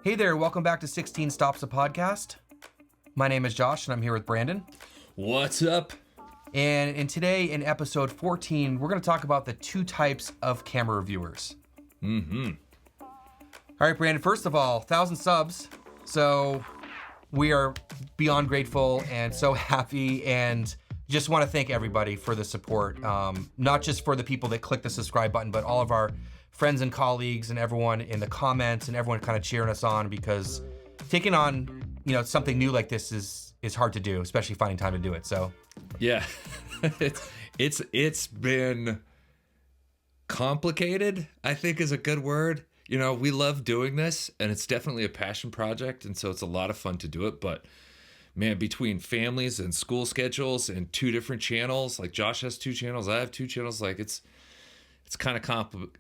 Hey there, welcome back to 16 Stops a Podcast. My name is Josh and I'm here with Brandon. What's up? And today in episode 14, we're going to talk about the two types of camera reviewers. All right, Brandon, first of all, 1,000 subs. So we are beyond grateful and so happy, and just want to thank everybody for the support. Not just for the people that click the subscribe button, but all of our friends and colleagues and everyone in the comments and everyone kind of cheering us on, because taking on, something new like this is hard to do, especially finding time to do it. So yeah, it's been complicated, I think is a good word. We love doing this and it's definitely a passion project. And so it's a lot of fun to do it, but man, between families and school schedules and two different channels, like Josh has two channels, I have two channels, like it's kind of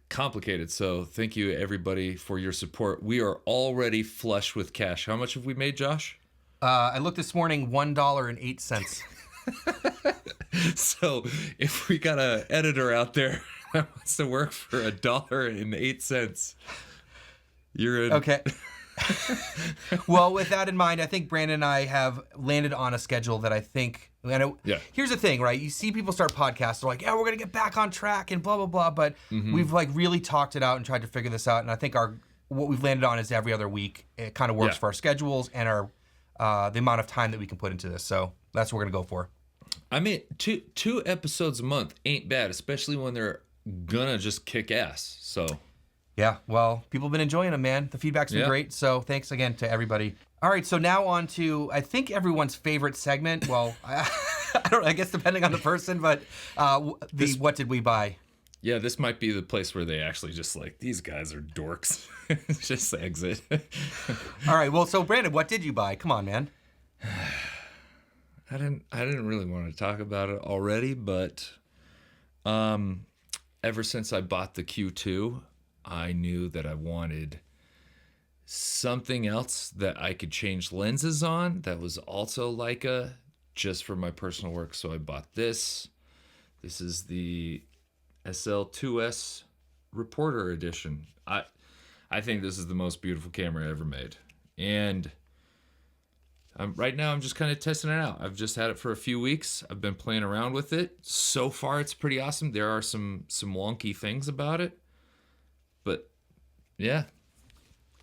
complicated. So thank you everybody for your support. We are already flush with cash. How much have we made, Josh? I looked this morning, $1.08. So if we got an editor out there that wants to work for $1.08, you're in. Okay. Well, with that in mind, I think Brandon and I have landed on a schedule that I think, Here's the thing, right? You see people start podcasts, they're like, yeah, we're going to get back on track and blah, blah, blah. But we've really talked it out and tried to figure this out. And I think what we've landed on is every other week. It kind of works for our schedules and the amount of time that we can put into this. So that's what we're going to go for. I mean, two episodes a month ain't bad, especially when they're gonna just kick ass. So yeah, well, people have been enjoying them, man. The feedback's been great. So thanks again to everybody. All right, so now on to, I think, everyone's favorite segment. Well, I don't know, I guess depending on the person, but what did we buy? Yeah, this might be the place where they actually just these guys are dorks. Just exit. All right, well, so Brandon, what did you buy? Come on, man. I didn't really want to talk about it already, but ever since I bought the Q2, I knew that I wanted something else that I could change lenses on that was also Leica, just for my personal work. So I bought this. This is the SL2S Reporter Edition. I think this is the most beautiful camera ever made. And right now I'm just kind of testing it out. I've just had it for a few weeks. I've been playing around with it. So far it's pretty awesome. There are some wonky things about it, but yeah.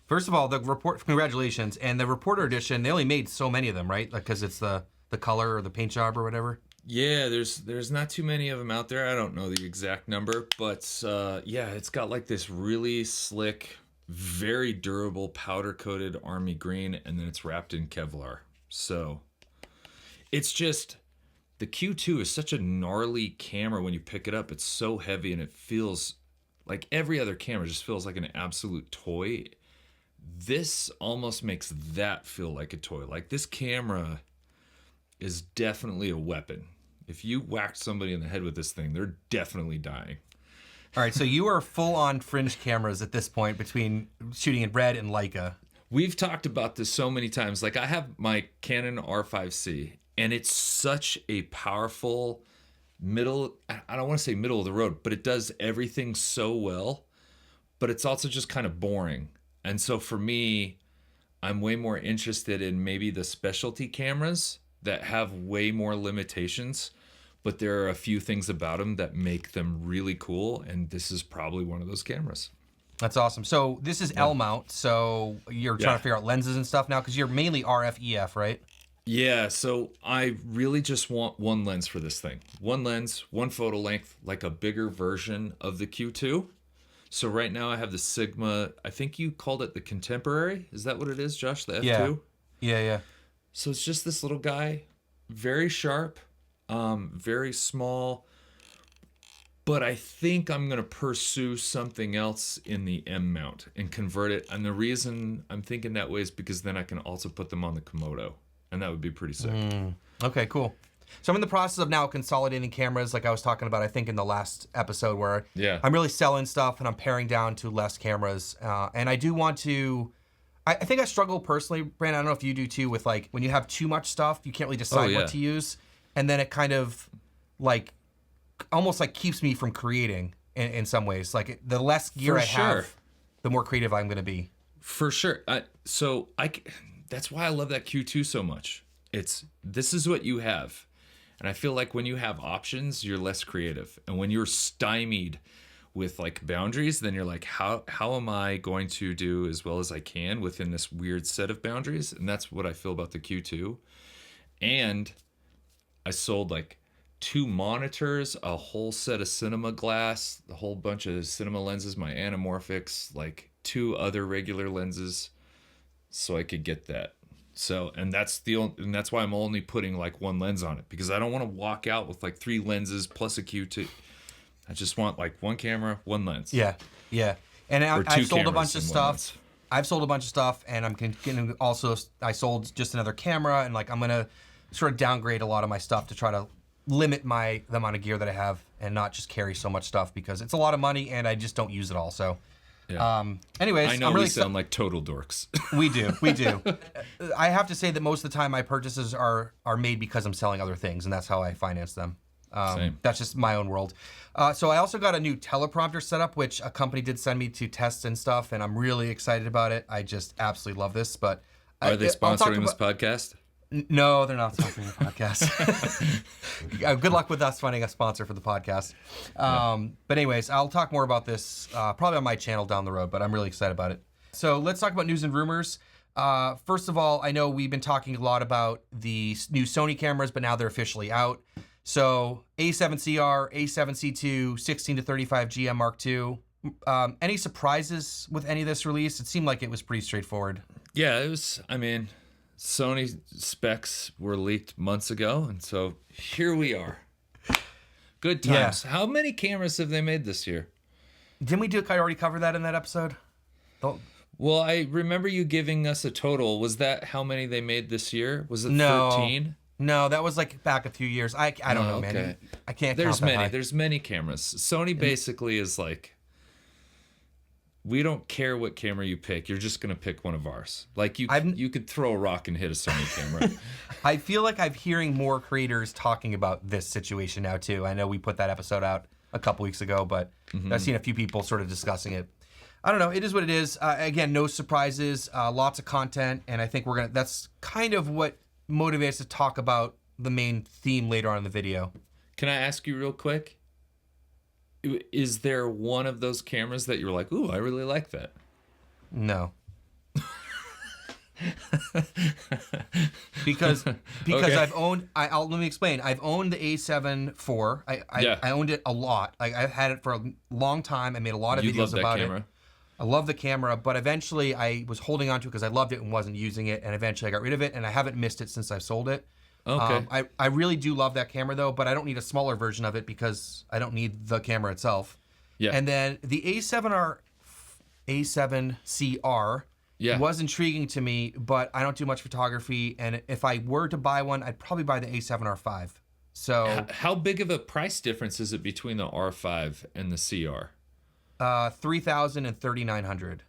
First of all, congratulations. And the Reporter Edition, they only made so many of them, right? Because it's the color or the paint job or whatever. Yeah, there's not too many of them out there. I don't know the exact number, but it's got this really slick, very durable powder-coated army green, and then it's wrapped in Kevlar. So it's just, the Q2 is such a gnarly camera when you pick it up. It's so heavy, and it feels like every other camera just feels like an absolute toy. This almost makes that feel like a toy. This camera is definitely a weapon. If you whacked somebody in the head with this thing, they're definitely dying. All right, so you are full-on fringe cameras at this point between shooting in Red and Leica. We've talked about this so many times. I have my Canon R5C, and it's such a powerful I don't want to say middle of the road, but it does everything so well, but it's also just kind of boring. And so for me, I'm way more interested in maybe the specialty cameras that have way more limitations, but there are a few things about them that make them really cool, and this is probably one of those cameras. That's awesome. So this is L mount, so you're trying to figure out lenses and stuff now, because you're mainly RF EF, right? Yeah, so I really just want one lens for this thing. One lens, one photo length, like a bigger version of the Q2. So right now I have the Sigma, I think you called it the Contemporary. Is that what it is, Josh, the F2? Yeah. So it's just this little guy, very sharp, very small, but I think I'm going to pursue something else in the M mount and convert it. And the reason I'm thinking that way is because then I can also put them on the Komodo, and that would be pretty sick. Okay, cool. So I'm in the process of now consolidating cameras, like I was talking about, I think, in the last episode, where I'm really selling stuff and I'm paring down to less cameras. And I do want to... I think I struggle personally, Brandon, I don't know if you do too, with when you have too much stuff, you can't really decide what to use. And then it kind of almost keeps me from creating in some ways. The less gear I have, the more creative I'm going to be. For sure. That's why I love that Q2 so much. This is what you have. And I feel like when you have options, you're less creative. And when you're stymied with like boundaries, then you're like, how am I going to do as well as I can within this weird set of boundaries? And that's what I feel about the Q2. And I sold like 2 monitors, a whole set of cinema glass, a whole bunch of cinema lenses, my anamorphics, like 2 other regular lenses, so I could get that. So, and that's why I'm only putting like 1 lens on it, because I don't want to walk out with like 3 lenses plus a Q2. I just want like 1 camera, 1 lens. Yeah. And I've sold a bunch of stuff. I've sold a bunch of stuff, and I'm going also. I sold just another camera, and like I'm gonna sort of downgrade a lot of my stuff to try to limit the amount of gear that I have and not just carry so much stuff, because it's a lot of money and I just don't use it all. So. Yeah. Anyways, I know we sound like total dorks. We do. I have to say that most of the time my purchases are made because I'm selling other things, and that's how I finance them. Same. That's just my own world. So I also got a new teleprompter setup, which a company did send me to test and stuff, and I'm really excited about it. I just absolutely love this. But are they sponsoring this podcast? No, they're not sponsoring the podcast. Good luck with us finding a sponsor for the podcast. But anyways, I'll talk more about this probably on my channel down the road, but I'm really excited about it. So let's talk about news and rumors. First of all, I know we've been talking a lot about the new Sony cameras, but now they're officially out. So A7CR, A7C2, 16 to 35 GM Mark II. Any surprises with any of this release? It seemed like it was pretty straightforward. Yeah, it was. I mean, Sony specs were leaked months ago, and so here we are. Good times. Yeah. How many cameras have they made this year? Didn't I already cover that in that episode? Well, I remember you giving us a total. Was that how many they made this year? Was it 13? No, that was like back a few years. I don't know, man. Okay. I can't There's count that many. high. There's many cameras. Sony basically is like, we don't care what camera you pick. You're just going to pick one of ours. Like you could throw a rock and hit a Sony camera. I feel like I'm hearing more creators talking about this situation now too. I know we put that episode out a couple weeks ago, but I've seen a few people sort of discussing it. I don't know. It is what it is. Again, no surprises, lots of content. And I think that's kind of what motivates us to talk about the main theme later on in the video. Can I ask you real quick? Is there one of those cameras that you're like, ooh, I really like that? No. because okay. Let me explain. I've owned the A7 IV. I owned it a lot. I've had it for a long time. I made a lot of videos about it. I love the camera, but eventually I was holding on to it because I loved it and wasn't using it, and eventually I got rid of it, and I haven't missed it since I've sold it. Okay. I really do love that camera though, but I don't need a smaller version of it because I don't need the camera itself. Yeah. And then the A7CR was intriguing to me, but I don't do much photography, and if I were to buy one, I'd probably buy the A7R5. So how big of a price difference is it between the R5 and the CR? $3,000 and $3,900.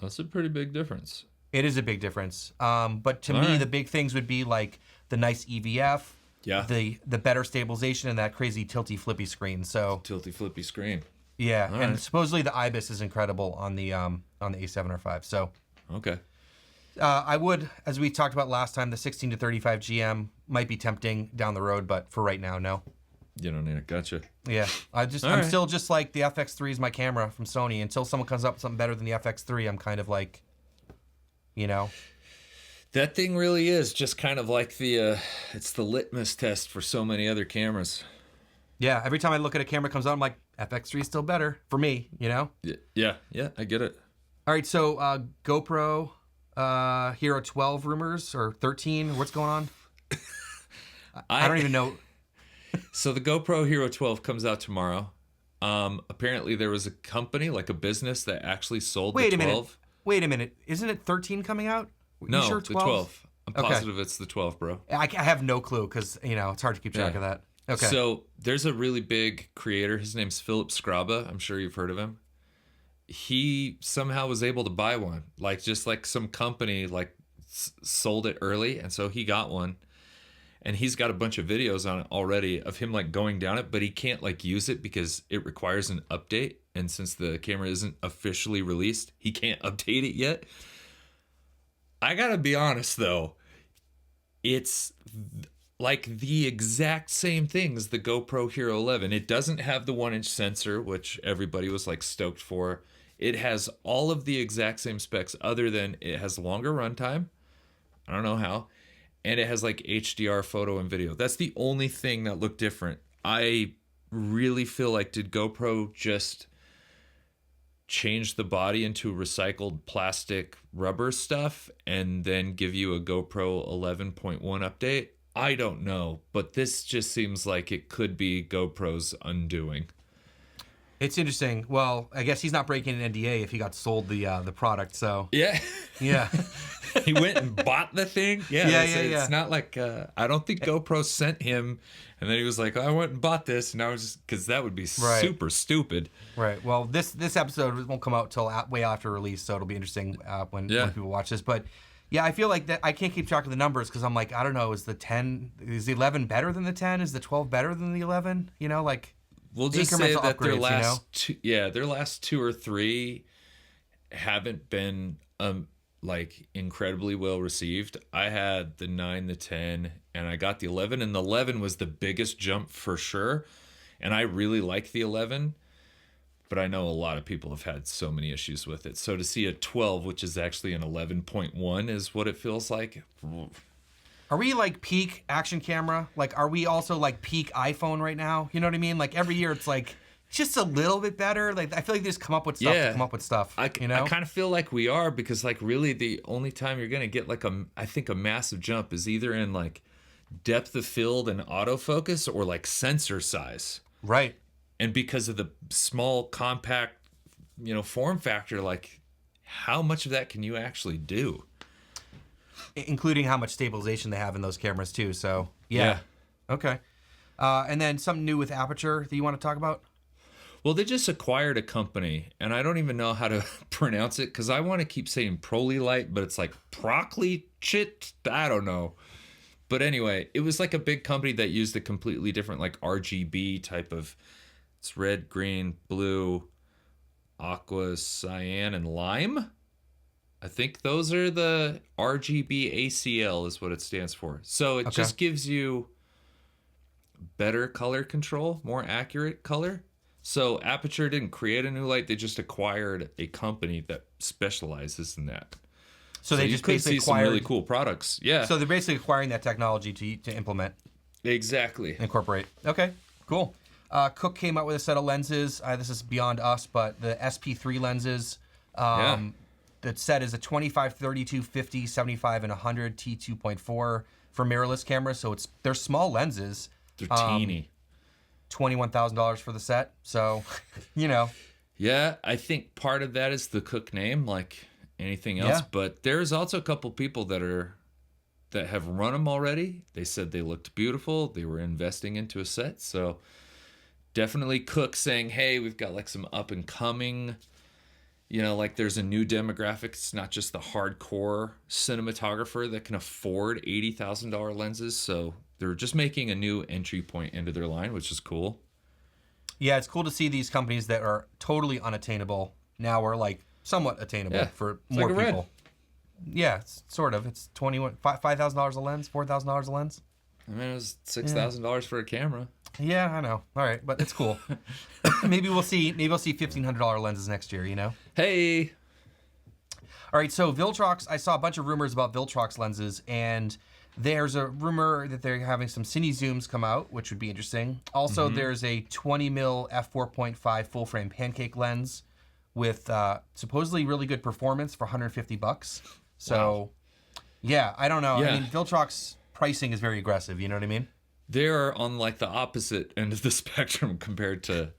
That's a pretty big difference. It is a big difference. But to me, the big things would be like the nice EVF, the better stabilization, and that crazy tilty flippy screen. So tilty flippy screen. Yeah, and supposedly the IBIS is incredible on the A7R5. So okay. I would, as we talked about last time, the 16 to 35 GM might be tempting down the road, but for right now, no. You don't need it. Gotcha. Yeah, I'm still just like the FX3 is my camera from Sony. Until someone comes up with something better than the FX3, I'm kind of like, you know. That thing really is just kind of like it's the litmus test for so many other cameras. Yeah, every time I look at a camera that comes out, I'm like, FX3 is still better for me, you know? Yeah, I get it. All right, so GoPro Hero 12 rumors, or 13, what's going on? I don't even know. So the GoPro Hero 12 comes out tomorrow. Apparently there was a company, like a business, that actually sold the 12. Wait a minute. Isn't it 13 coming out? No, sure 12? The 12. I'm positive it's the 12, bro. I have no clue because, it's hard to keep track of that. Okay. So there's a really big creator. His name's Philip Scraba. I'm sure you've heard of him. He somehow was able to buy one. Just like some company sold it early, and so he got one. And he's got a bunch of videos on it already of him going down it, but he can't use it because it requires an update. And since the camera isn't officially released, he can't update it yet. I gotta be honest though, it's like the exact same thing as the GoPro Hero 11. It doesn't have the 1-inch sensor, which everybody was like stoked for. It has all of the exact same specs other than it has longer runtime. I don't know how. And it has like HDR photo and video. That's the only thing that looked different. I really feel like, did GoPro just change the body into recycled plastic rubber stuff and then give you a GoPro 11.1 update? I don't know, but this just seems like it could be GoPro's undoing. It's interesting. Well, I guess he's not breaking an NDA if he got sold the product. So yeah. He went and bought the thing. Yeah. It's not like I don't think GoPro sent him, and then he was like, I went and bought this, and I was just, because that would be super stupid. Right. Well, this episode won't come out till way after release, so it'll be interesting when people watch this. But yeah, I feel like that I can't keep track of the numbers because I'm like, I don't know, is the 11 better than the 10? Is the 12 better than the 11? You know, like. We'll just say that their last 2 or 3 haven't been like incredibly well received. I had the 9, the 10, and I got the 11, and the 11 was the biggest jump for sure. And I really like the 11, but I know a lot of people have had so many issues with it. So to see a 12, which is actually an 11.1, is what it feels like. Are we like peak action camera? Like, are we also like peak iPhone right now? You know what I mean? Like every year it's like just a little bit better. Like I feel like they just come up with stuff to come up with stuff. I kind of feel like we are, because like really the only time you're going to get like I think a massive jump is either in like depth of field and autofocus or like sensor size. Right. And because of the small compact, form factor, like how much of that can you actually do? Including how much stabilization they have in those cameras too. So yeah. Okay. And then something new with aperture that you want to talk about? Well, they just acquired a company, and I don't even know how to pronounce it because I want to keep saying Prolylite, but it's like Proclychit. I don't know. But anyway, it was like a big company that used a completely different like RGB type of, it's red, green, blue, aqua, cyan, and lime. I think those are the RGB ACL is what it stands for. So it just gives you better color control, more accurate color. So Aperture didn't create a new light. They just acquired a company that specializes in that. So they just basically acquired some really cool products. Yeah. So they're basically acquiring that technology to implement. Exactly. Incorporate. Okay, cool. Cook came out with a set of lenses. This is beyond us, but the SP3 lenses. That set is a 25, 32, 50, 75, and 100 T2.4 for mirrorless cameras. So they're small lenses. They're teeny. $21,000 for the set. So, Yeah, I think part of that is the Cook name, like anything else. Yeah. But there's also a couple people that have run them already. They said they looked beautiful. They were investing into a set. So definitely Cook saying, hey, we've got like some up and coming. Like there's a new demographic. It's not just the hardcore cinematographer that can afford $80,000 lenses. So they're just making a new entry point into their line, which is cool. Yeah, it's cool to see these companies that are totally unattainable now are like somewhat attainable for more people. Red. Yeah, it's sort of. It's $5,000 a lens, $4,000 a lens. I mean, it was $6,000 for a camera. Yeah, I know. All right, but it's cool. Maybe we'll see $1,500 lenses next year. Hey. All right, so Viltrox. I saw a bunch of rumors about Viltrox lenses, and there's a rumor that they're having some cine zooms come out, which would be interesting. Also, there's a 20mm f4.5 full frame pancake lens with supposedly really good performance for $150. So, yeah, I don't know. Yeah. I mean, Viltrox pricing is very aggressive. You know what I mean? They're on like the opposite end of the spectrum compared to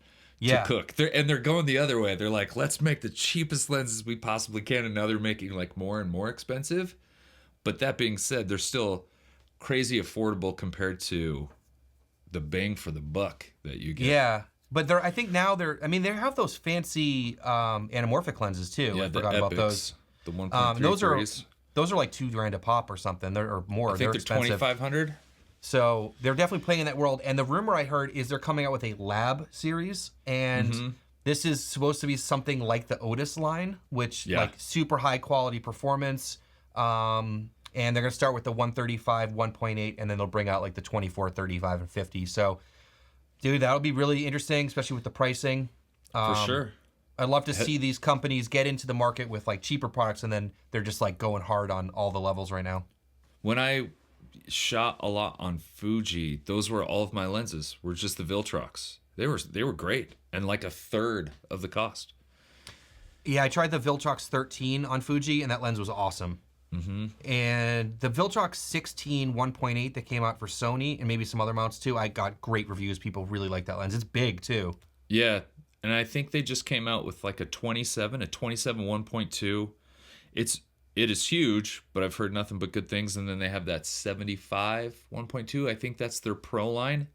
Cook. They're going the other way. They're like, let's make the cheapest lenses we possibly can, and now they're making like more and more expensive. But that being said, they're still crazy affordable compared to the bang for the buck that you get. Yeah, but I think now they have those fancy anamorphic lenses too. Yeah, I forgot about those. The 1.3 those are like $2,000 a pop or something. Or more. I think they're expensive. $2,500. So they're definitely playing in that world. And the rumor I heard is they're coming out with a lab series, and This is supposed to be something like the Otis line, which like super high quality performance. And they're going to start with the 135, 1.8, and then they'll bring out like the 24, 35, and 50. So, dude, that'll be really interesting, especially with the pricing. For sure. I'd love to see these companies get into the market with like cheaper products, and then they're just like going hard on all the levels right now. When I shot a lot on Fuji, those were all of my lenses, were just the Viltrox. They were great, and like a third of the cost. Yeah, I tried the Viltrox 13 on Fuji, and that lens was awesome. Mm-hmm. And the Viltrox 16 1.8 that came out for Sony, and maybe some other mounts too, I got great reviews. People really like that lens. It's big too. Yeah, and I think they just came out with like a 27 1.2. It is huge, but I've heard nothing but good things. And then they have that 75 1.2. I think that's their pro line.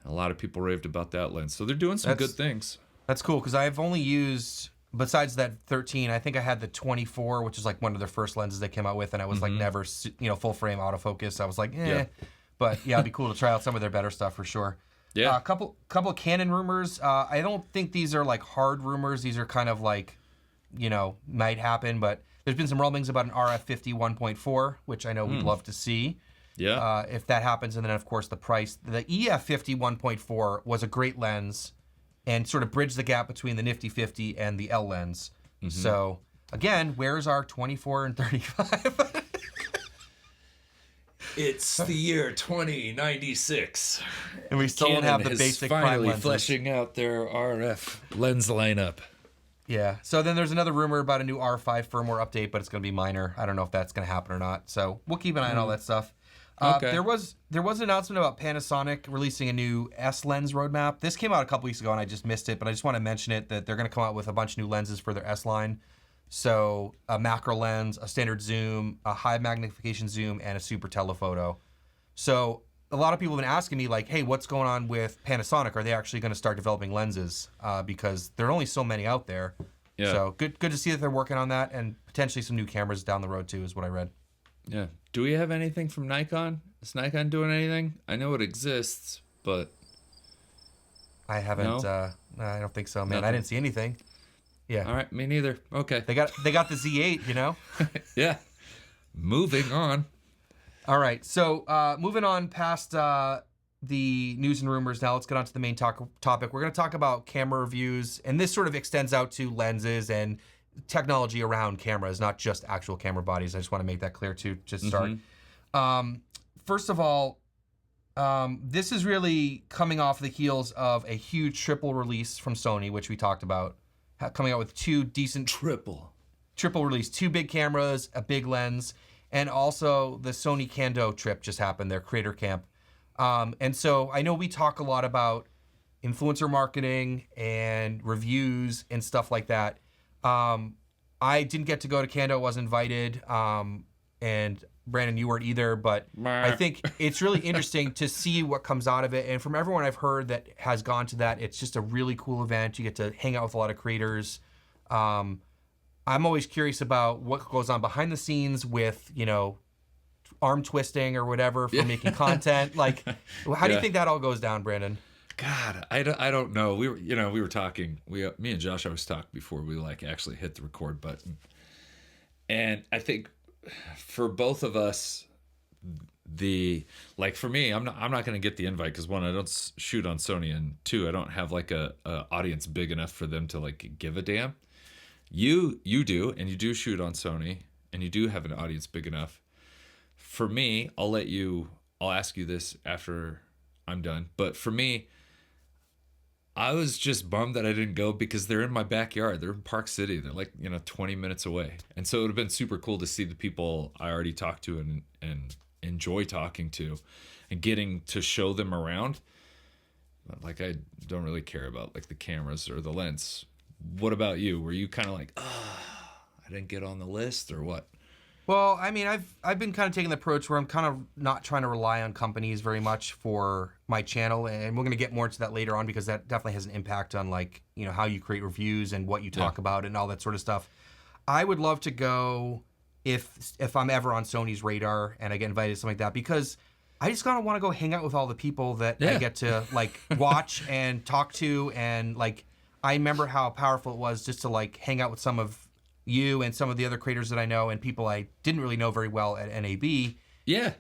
A lot of people raved about that lens. So they're doing some good things. That's cool, because I've only used, besides that 13, I think I had the 24, which is like one of their first lenses they came out with, and I was like never, full frame autofocus. I was like, eh. Yeah. But yeah, it'd be cool to try out some of their better stuff for sure. Yeah. A couple of Canon rumors. I don't think these are like hard rumors. These are kind of like, might happen, but there's been some rumblings about an RF50 1.4, which I know we'd love to see. Yeah. If that happens, and then of course the price. The EF50 1.4 was a great lens, and sort of bridged the gap between the Nifty 50 and the L lens. Mm-hmm. So again, where's our 24 and 35? It's the year 2096, and we still don't have the basic prime finally lenses. fleshing out their RF lens lineup. Yeah. So then there's another rumor about a new R5 firmware update, but it's going to be minor. I don't know if that's going to happen or not. So we'll keep an eye on all that stuff. Okay. There was an announcement about Panasonic releasing a new S lens roadmap. This came out a couple weeks ago, and I just missed it, but I just want to mention it, that they're going to come out with a bunch of new lenses for their S line. So a macro lens, a standard zoom, a high magnification zoom, and a super telephoto. So a lot of people have been asking me, like, hey, what's going on with Panasonic? Are they actually going to start developing lenses? Because there are only so many out there. Yeah. So good to see that they're working on that, and potentially some new cameras down the road too, is what I read. Yeah. Do we have anything from Nikon? Is Nikon doing anything? I know it exists, but I haven't. No? I don't think so, man. Nothing. I didn't see anything. Yeah. All right, me neither. Okay. They got the Z8, Yeah. Moving on. All right. So moving on past the news and rumors, now let's get on to the main topic. We're going to talk about camera reviews, and this sort of extends out to lenses and technology around cameras, not just actual camera bodies. I just want to make that clear too to start. First of all, this is really coming off the heels of a huge triple release from Sony, which we talked about, coming out with two decent triple release, two big cameras, a big lens, and also the Sony Kando trip just happened, their creator camp. And so I know we talk a lot about influencer marketing and reviews and stuff like that. I didn't get to go to Kando, was invited, and Brandon, you weren't either, but I think it's really interesting to see what comes out of it. And from everyone I've heard that has gone to that, it's just a really cool event. You get to hang out with a lot of creators. I'm always curious about what goes on behind the scenes with, arm twisting or whatever for making content. Like, how do you think that all goes down, Brandon? God, I don't know. We were talking. Me and Josh always talked before we actually hit the record button. And I think for both of us, for me, I'm not going to get the invite because one, I don't shoot on Sony, and two, I don't have a audience big enough for them to give a damn. You do, and you do shoot on Sony, and you do have an audience big enough. For me, I'll ask you this after I'm done. But for me, I was just bummed that I didn't go because they're in my backyard. They're in Park City. They're 20 minutes away. And so it would have been super cool to see the people I already talked to and enjoy talking to and getting to show them around. I don't really care about the cameras or the lens. What about you? Were you kind of I didn't get on the list or what? Well, I mean, I've been kind of taking the approach where I'm kind of not trying to rely on companies very much for my channel, and we're going to get more into that later on because that definitely has an impact on how you create reviews and what you talk about and all that sort of stuff. I would love to go if I'm ever on Sony's radar and I get invited to something like that, because I just kind of want to go hang out with all the people that I get to watch and talk to, and I remember how powerful it was just to like hang out with some of you and some of the other creators that I know and people I didn't really know very well at NAB. Yeah.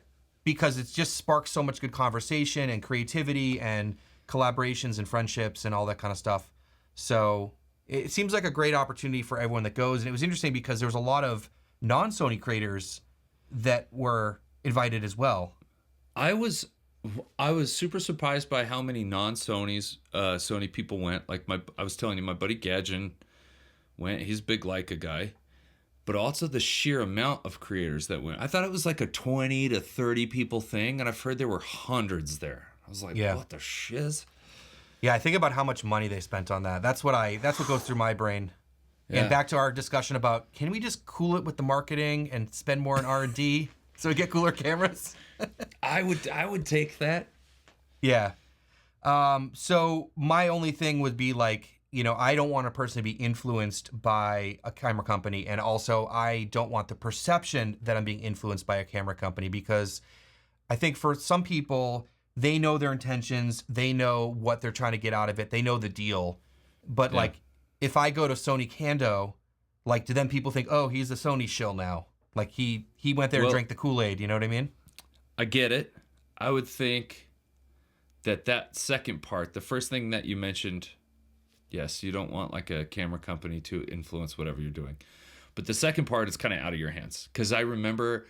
Because it's just sparked so much good conversation and creativity and collaborations and friendships and all that kind of stuff. So it seems like a great opportunity for everyone that goes. And it was interesting because there was a lot of non-Sony creators that were invited as well. I was super surprised by how many Sony people went. Like I was telling you, my buddy Gadgen went. He's a big Leica guy. But also the sheer amount of creators that went. I thought it was like a 20 to 30 people thing, and I've heard there were hundreds there. I was like, what the shiz? Yeah, I think about how much money they spent on that. That's what goes through my brain. Yeah. And back to our discussion about, can we just cool it with the marketing and spend more on R&D so we get cooler cameras? I would take that. Yeah. So my only thing would be like, I don't want a person to be influenced by a camera company. And also, I don't want the perception that I'm being influenced by a camera company, because I think for some people, they know their intentions. They know what they're trying to get out of it. They know the deal. But like, if I go to Sony Cando, like, do then people think, oh, he's a Sony shill now? Like he went there and drank the Kool-Aid. You know what I mean? I get it. I would think that second part, the first thing that you mentioned, yes, you don't want like a camera company to influence whatever you're doing. But the second part is kind of out of your hands. Because I remember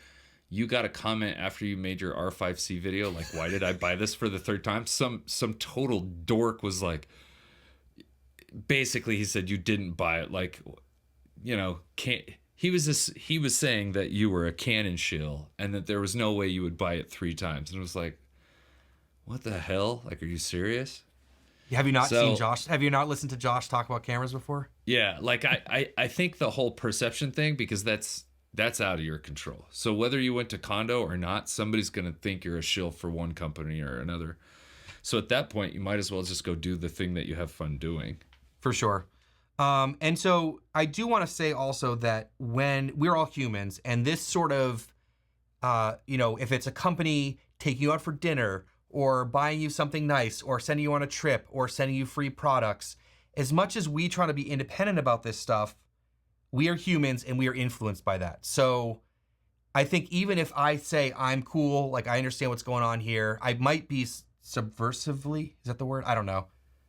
you got a comment after you made your R5C video, like, why did I buy this for the third time? Some total dork was like, basically he said you didn't buy it. Like, he was saying that you were a Canon shill and that there was no way you would buy it 3 times. And it was like, what the hell? Like, are you serious? Have you not seen Josh? Have you not listened to Josh talk about cameras before? Yeah, like I think the whole perception thing, because that's out of your control. So whether you went to Condo or not, somebody's going to think you're a shill for one company or another. So at that point, you might as well just go do the thing that you have fun doing. For sure. And so I do want to say also that when we're all humans, and this sort of, if it's a company taking you out for dinner or buying you something nice or sending you on a trip or sending you free products, as much as we try to be independent about this stuff, we are humans and we are influenced by that. So I think even if I say I'm cool, like I understand what's going on here, I might be subversively, is that the word? I don't know.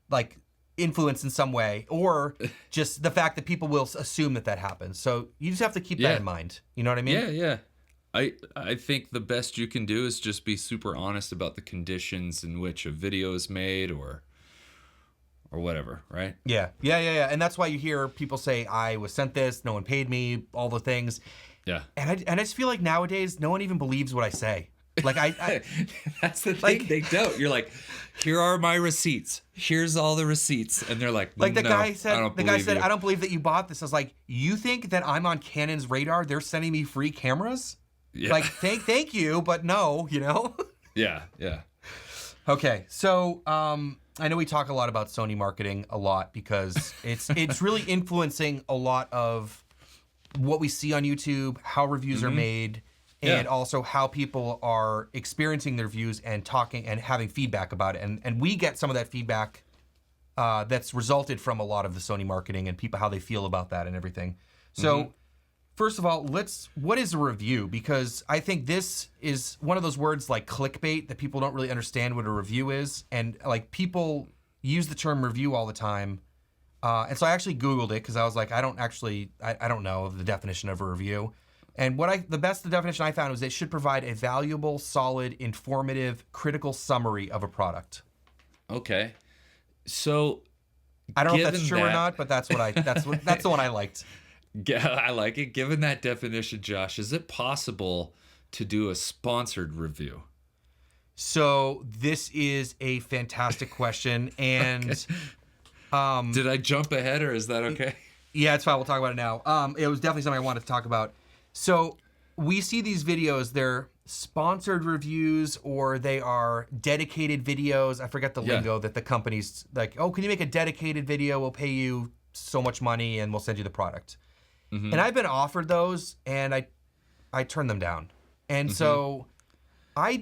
Like influenced in some way, or just the fact that people will assume that happens. So you just have to keep that in mind. You know what I mean? Yeah. I think the best you can do is just be super honest about the conditions in which a video is made or whatever, right? Yeah. And that's why you hear people say, I was sent this, no one paid me, all the things. Yeah. And I just feel like nowadays, no one even believes what I say. Like I that's the thing, they don't. You're like, here are my receipts. Here's all the receipts. And they're like, the guy said, I don't believe that you bought this. I was like, you think that I'm on Canon's radar? They're sending me free cameras? Yeah. Like, thank you, but no, Yeah. Okay, so I know we talk a lot about Sony marketing a lot because it's really influencing a lot of what we see on YouTube, how reviews are made, and also how people are experiencing their views and talking and having feedback about it. And we get some of that feedback that's resulted from a lot of the Sony marketing and people, how they feel about that and everything. So first of all, what is a review? Because I think this is one of those words like clickbait that people don't really understand what a review is. And like people use the term review all the time. And so I actually Googled it because I was like, I don't know the definition of a review. And the definition I found was it should provide a valuable, solid, informative, critical summary of a product. Okay. So I don't know if that's true or not, but that's the one I liked. Yeah, I like it. Given that definition, Josh, is it possible to do a sponsored review? So this is a fantastic question. And did I jump ahead or is that okay? Yeah, it's fine. We'll talk about it now. It was definitely something I wanted to talk about. So we see these videos, they're sponsored reviews or they are dedicated videos. I forget the lingo that the company's like, oh, can you make a dedicated video? We'll pay you so much money and we'll send you the product. And I've been offered those and I turned them down. And so I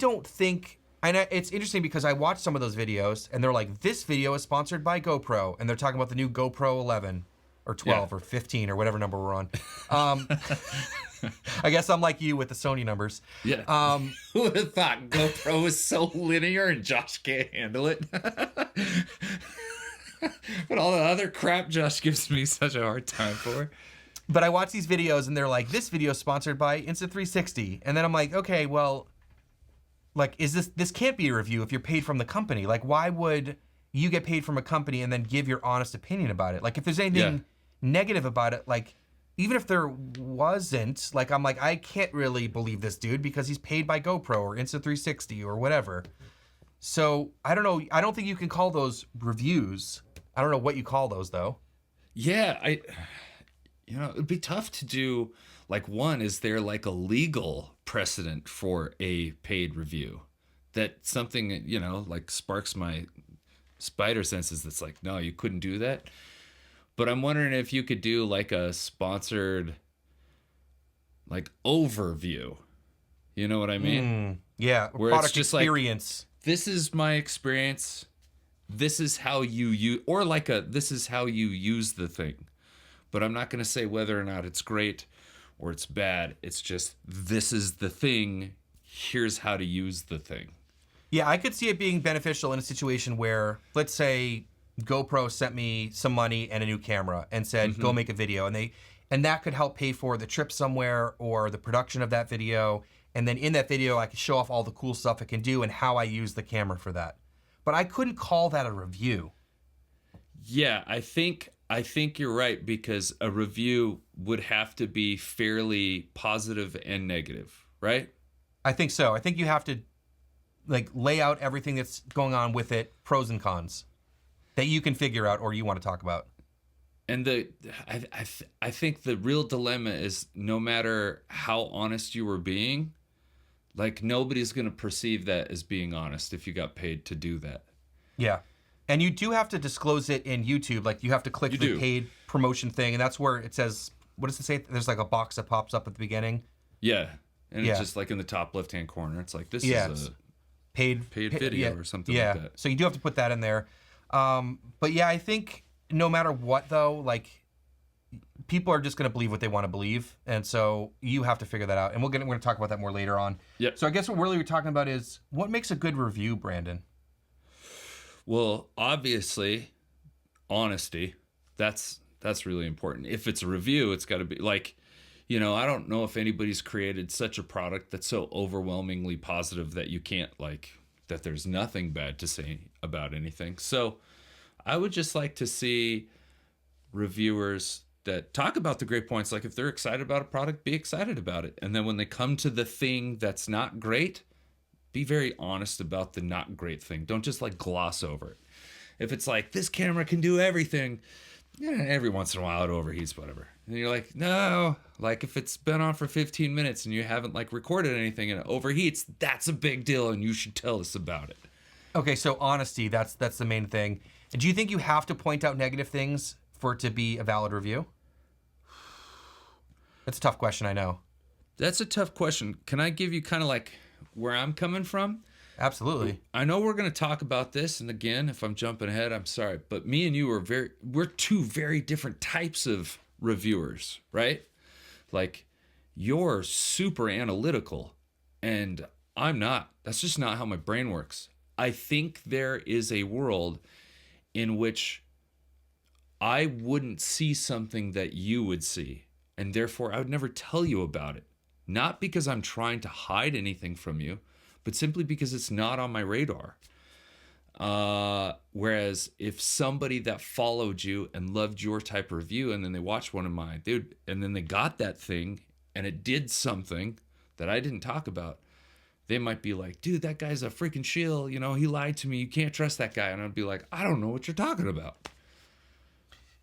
it's interesting because I watched some of those videos and they're like, this video is sponsored by GoPro, and they're talking about the new GoPro 11 or 12 or 15 or whatever number we're on. I guess I'm like you with the Sony numbers. Yeah. Who would have thought GoPro was so linear and Josh can't handle it? But all the other crap Josh gives me such a hard time for. But I watch these videos and they're like, this video is sponsored by Insta360. And then I'm like, okay, well, like, is this can't be a review if you're paid from the company. Like, why would you get paid from a company and then give your honest opinion about it? Like, if there's anything negative about it, like, even if there wasn't, like, I'm like, I can't really believe this dude because he's paid by GoPro or Insta360 or whatever. So I don't know. I don't think you can call those reviews. I don't know what you call those though. Yeah, it'd be tough to do. Like, one, is there like a legal precedent for a paid review that something, like sparks my spider senses that's like, no, you couldn't do that. But I'm wondering if you could do like a sponsored, like, overview. You know what I mean? Yeah. Where product it's just experience. like, this is my experience. This is how you use, or like this is how you use the thing. But I'm not going to say whether or not it's great or it's bad. It's just, this is the thing. Here's how to use the thing. Yeah, I could see it being beneficial in a situation where, let's say, GoPro sent me some money and a new camera and said, go make a video. And that could help pay for the trip somewhere or the production of that video. And then in that video, I could show off all the cool stuff it can do and how I use the camera for that. But I couldn't call that a review. Yeah, I think you're right, because a review would have to be fairly positive and negative, right? I think so. I think you have to like lay out everything that's going on with it, pros and cons, that you can figure out or you want to talk about. And I think the real dilemma is, no matter how honest you were being, like, nobody's going to perceive that as being honest if you got paid to do that. Yeah. And you do have to disclose it in YouTube. Like, you have to click the paid promotion thing, and that's where it says, what does it say? There's like a box that pops up at the beginning. Yeah. And it's just like in the top left-hand corner. It's like, this is a paid video or something like that. So you do have to put that in there. But yeah, I think no matter what, though, like, people are just going to believe what they want to believe. And so you have to figure that out. And we're going to talk about that more later on. Yep. So I guess what really we're talking about is, what makes a good review, Brandon? Well, obviously, honesty. That's really important. If it's a review, it's got to be like, I don't know if anybody's created such a product that's so overwhelmingly positive that you can't, like, that there's nothing bad to say about anything. So I would just like to see reviewers that talk about the great points. Like, if they're excited about a product, be excited about it. And then when they come to the thing that's not great, be very honest about the not great thing. Don't just like gloss over it. If it's like, this camera can do everything, every once in a while it overheats, whatever. And you're like, no, like, if it's been on for 15 minutes and you haven't like recorded anything and it overheats, that's a big deal and you should tell us about it. Okay, so honesty, that's the main thing. Do you think you have to point out negative things for it to be a valid review? That's a tough question, I know. That's a tough question. Can I give you kind of like where I'm coming from? Absolutely. I know we're going to talk about this, and again, if I'm jumping ahead, I'm sorry, but me and you we're two very different types of reviewers, right? Like, you're super analytical and I'm not. That's just not how my brain works. I think there is a world in which I wouldn't see something that you would see, and therefore I would never tell you about it. Not because I'm trying to hide anything from you, but simply because it's not on my radar. Whereas if somebody that followed you and loved your type of review, and then they watched one of mine, and then they got that thing and it did something that I didn't talk about, they might be like, dude, that guy's a freaking shill. He lied to me. You can't trust that guy. And I'd be like, I don't know what you're talking about.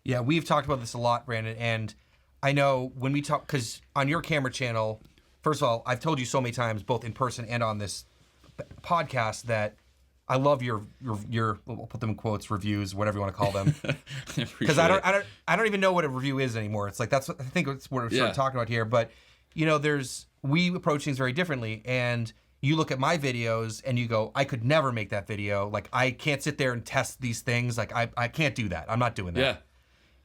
Yeah, we've talked about this a lot, Brandon. And I know when we talk, because on your camera channel, first of all, I've told you so many times, both in person and on this podcast, that I love your we'll put them in quotes, reviews, whatever you want to call them. Because I don't even know what a review is anymore. It's like, I think it's what we're sort of talking about here. But we approach things very differently, and you look at my videos and you go, I could never make that video. Like, I can't sit there and test these things. Like, I can't do that. I'm not doing that. Yeah.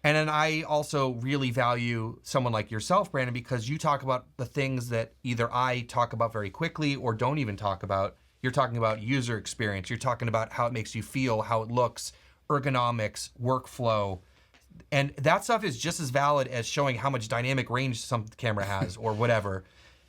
And then I also really value someone like yourself, Brandon, because you talk about the things that either I talk about very quickly or don't even talk about. You're talking about user experience. You're talking about how it makes you feel, how it looks, ergonomics, workflow. And that stuff is just as valid as showing how much dynamic range some camera has or whatever.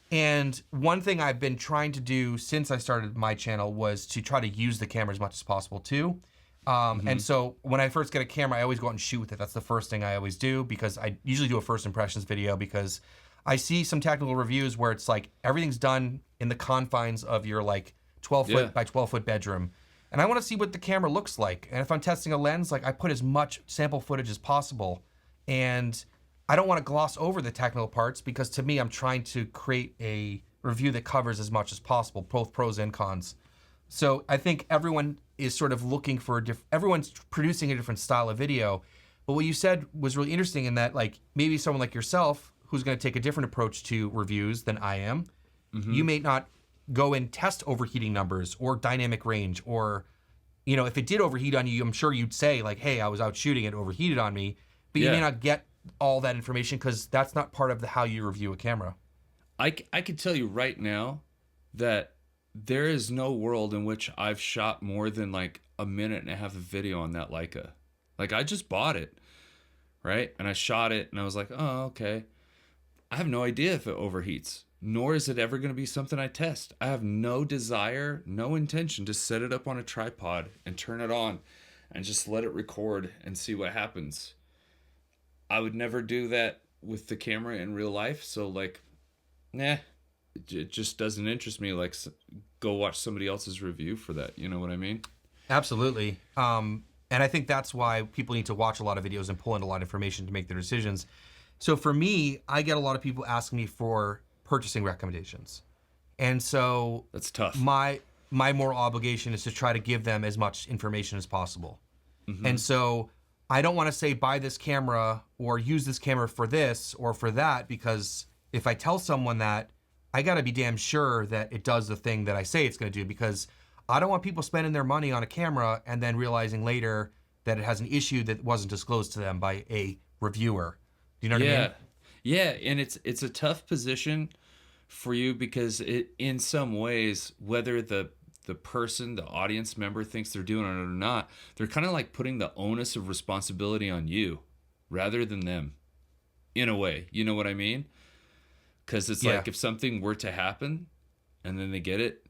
And one thing I've been trying to do since I started my channel was to try to use the camera as much as possible too. And so when I first get a camera, I always go out and shoot with it. That's the first thing I always do, because I usually do a first impressions video, because I see some technical reviews where it's like everything's done in the confines of your like 12 foot by 12 foot bedroom. And I want to see what the camera looks like. And if I'm testing a lens, like I put as much sample footage as possible. And I don't want to gloss over the technical parts, because to me, I'm trying to create a review that covers as much as possible, both pros and cons. So I think everyone is sort of looking for everyone's producing a different style of video. But what you said was really interesting in that, like, maybe someone like yourself who's going to take a different approach to reviews than I am, you may not go and test overheating numbers or dynamic range, or, you know, if it did overheat on you, I'm sure you'd say like, hey, I was out shooting, it overheated on me, but you may not get all that information because that's not part of how you review a camera. I can tell you right now that there is no world in which I've shot more than like a minute and a half of video on that Leica. Like, I just bought it, right? And I shot it and I was like, oh, okay. I have no idea if it overheats, nor is it ever going to be something I test. I have no desire, no intention to set it up on a tripod and turn it on and just let it record and see what happens. I would never do that with the camera in real life. So like, nah. It just doesn't interest me. Like, go watch somebody else's review for that. You know what I mean? Absolutely. And I think that's why people need to watch a lot of videos and pull in a lot of information to make their decisions. So for me, I get a lot of people asking me for purchasing recommendations. And so that's tough. My moral obligation is to try to give them as much information as possible. And so I don't want to say buy this camera or use this camera for this or for that, because if I tell someone that, I got to be damn sure that it does the thing that I say it's going to do, because I don't want people spending their money on a camera and then realizing later that it has an issue that wasn't disclosed to them by a reviewer. Do you know what I mean? Yeah, and it's a tough position for you, because it, in some ways, whether the person, the audience member thinks they're doing it or not, they're kind of like putting the onus of responsibility on you rather than them, in a way. You know what I mean? Because it's like, if something were to happen and then they get it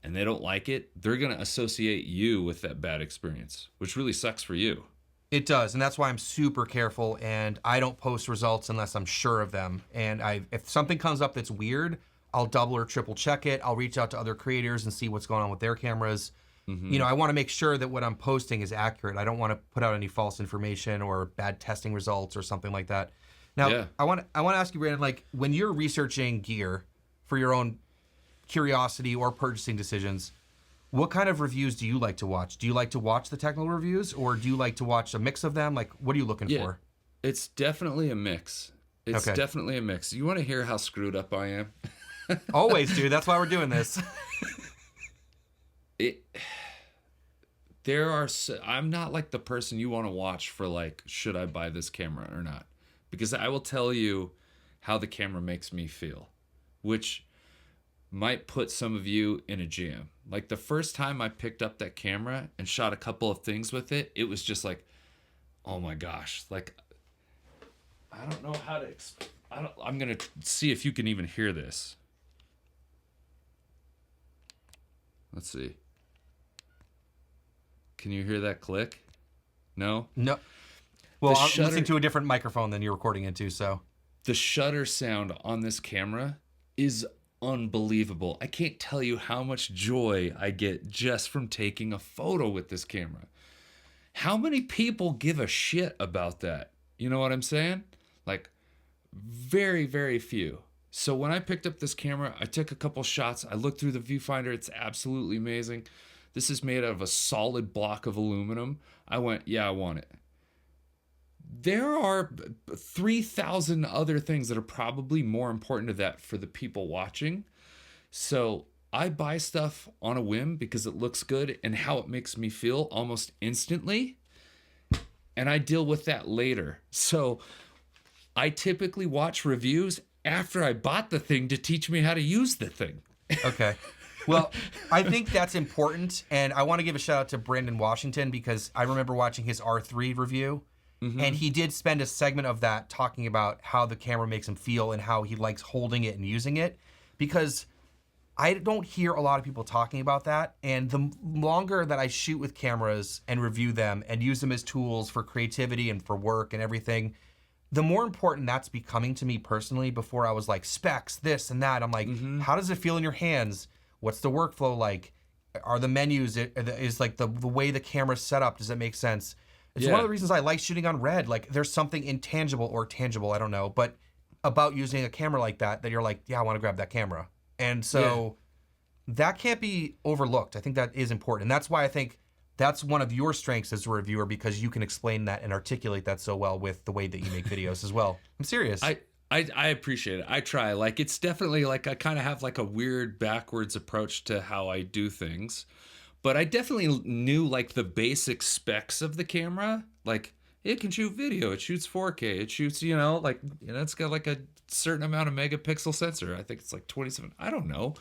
and they don't like it, they're going to associate you with that bad experience, which really sucks for you. It does. And that's why I'm super careful, and I don't post results unless I'm sure of them. And if something comes up that's weird, I'll double or triple check it. I'll reach out to other creators and see what's going on with their cameras. You know, I want to make sure that what I'm posting is accurate. I don't want to put out any false information or bad testing results or something like that. Now, I want to ask you, Brandon, like, when you're researching gear for your own curiosity or purchasing decisions, what kind of reviews do you like to watch? Do you like to watch the technical reviews, or do you like to watch a mix of them? Like, what are you looking for? It's definitely a mix. It's definitely a mix. You want to hear how screwed up I am? Always, dude. That's why we're doing this. I'm not like the person you want to watch for, like, should I buy this camera or not? Because I will tell you how the camera makes me feel, which might put some of you in a jam. Like, the first time I picked up that camera and shot a couple of things with it, it was just like, oh my gosh. Like, I don't know how to I'm going to see if you can even hear this. Let's see. Can you hear that click? No? No. Well, I'm listening to a different microphone than you're recording into, so. The shutter sound on this camera is unbelievable. I can't tell you how much joy I get just from taking a photo with this camera. How many people give a shit about that? You know what I'm saying? Like, very, very few. So when I picked up this camera, I took a couple shots. I looked through the viewfinder. It's absolutely amazing. This is made out of a solid block of aluminum. I went, yeah, I want it. There are 3,000 other things that are probably more important to that for the people watching. So I buy stuff on a whim because it looks good and how it makes me feel almost instantly. And I deal with that later. So I typically watch reviews after I bought the thing to teach me how to use the thing. Okay. Well, I think that's important. And I want to give a shout out to Brandon Washington because I remember watching his R3 review. And he did spend a segment of that talking about how the camera makes him feel and how he likes holding it and using it. Because I don't hear a lot of people talking about that. And the longer that I shoot with cameras and review them and use them as tools for creativity and for work and everything, the more important that's becoming to me personally. Before I was like, specs, this and that. I'm like, how does it feel in your hands? What's the workflow like? Are the menus, is like the way the camera's set up, does it make sense? It's one of the reasons I like shooting on red. Like there's something intangible or tangible, I don't know, but about using a camera like that you're like, yeah, I want to grab that camera. And so that can't be overlooked. I think that is important. And that's why I think that's one of your strengths as a reviewer, because you can explain that and articulate that so well with the way that you make videos as well. I'm serious. I appreciate it. I try. Like it's definitely like I kind of have like a weird backwards approach to how I do things. But I definitely knew like the basic specs of the camera. Like it can shoot video, it shoots 4K, it shoots, it's got like a certain amount of megapixel sensor. I think it's like 27. I don't know.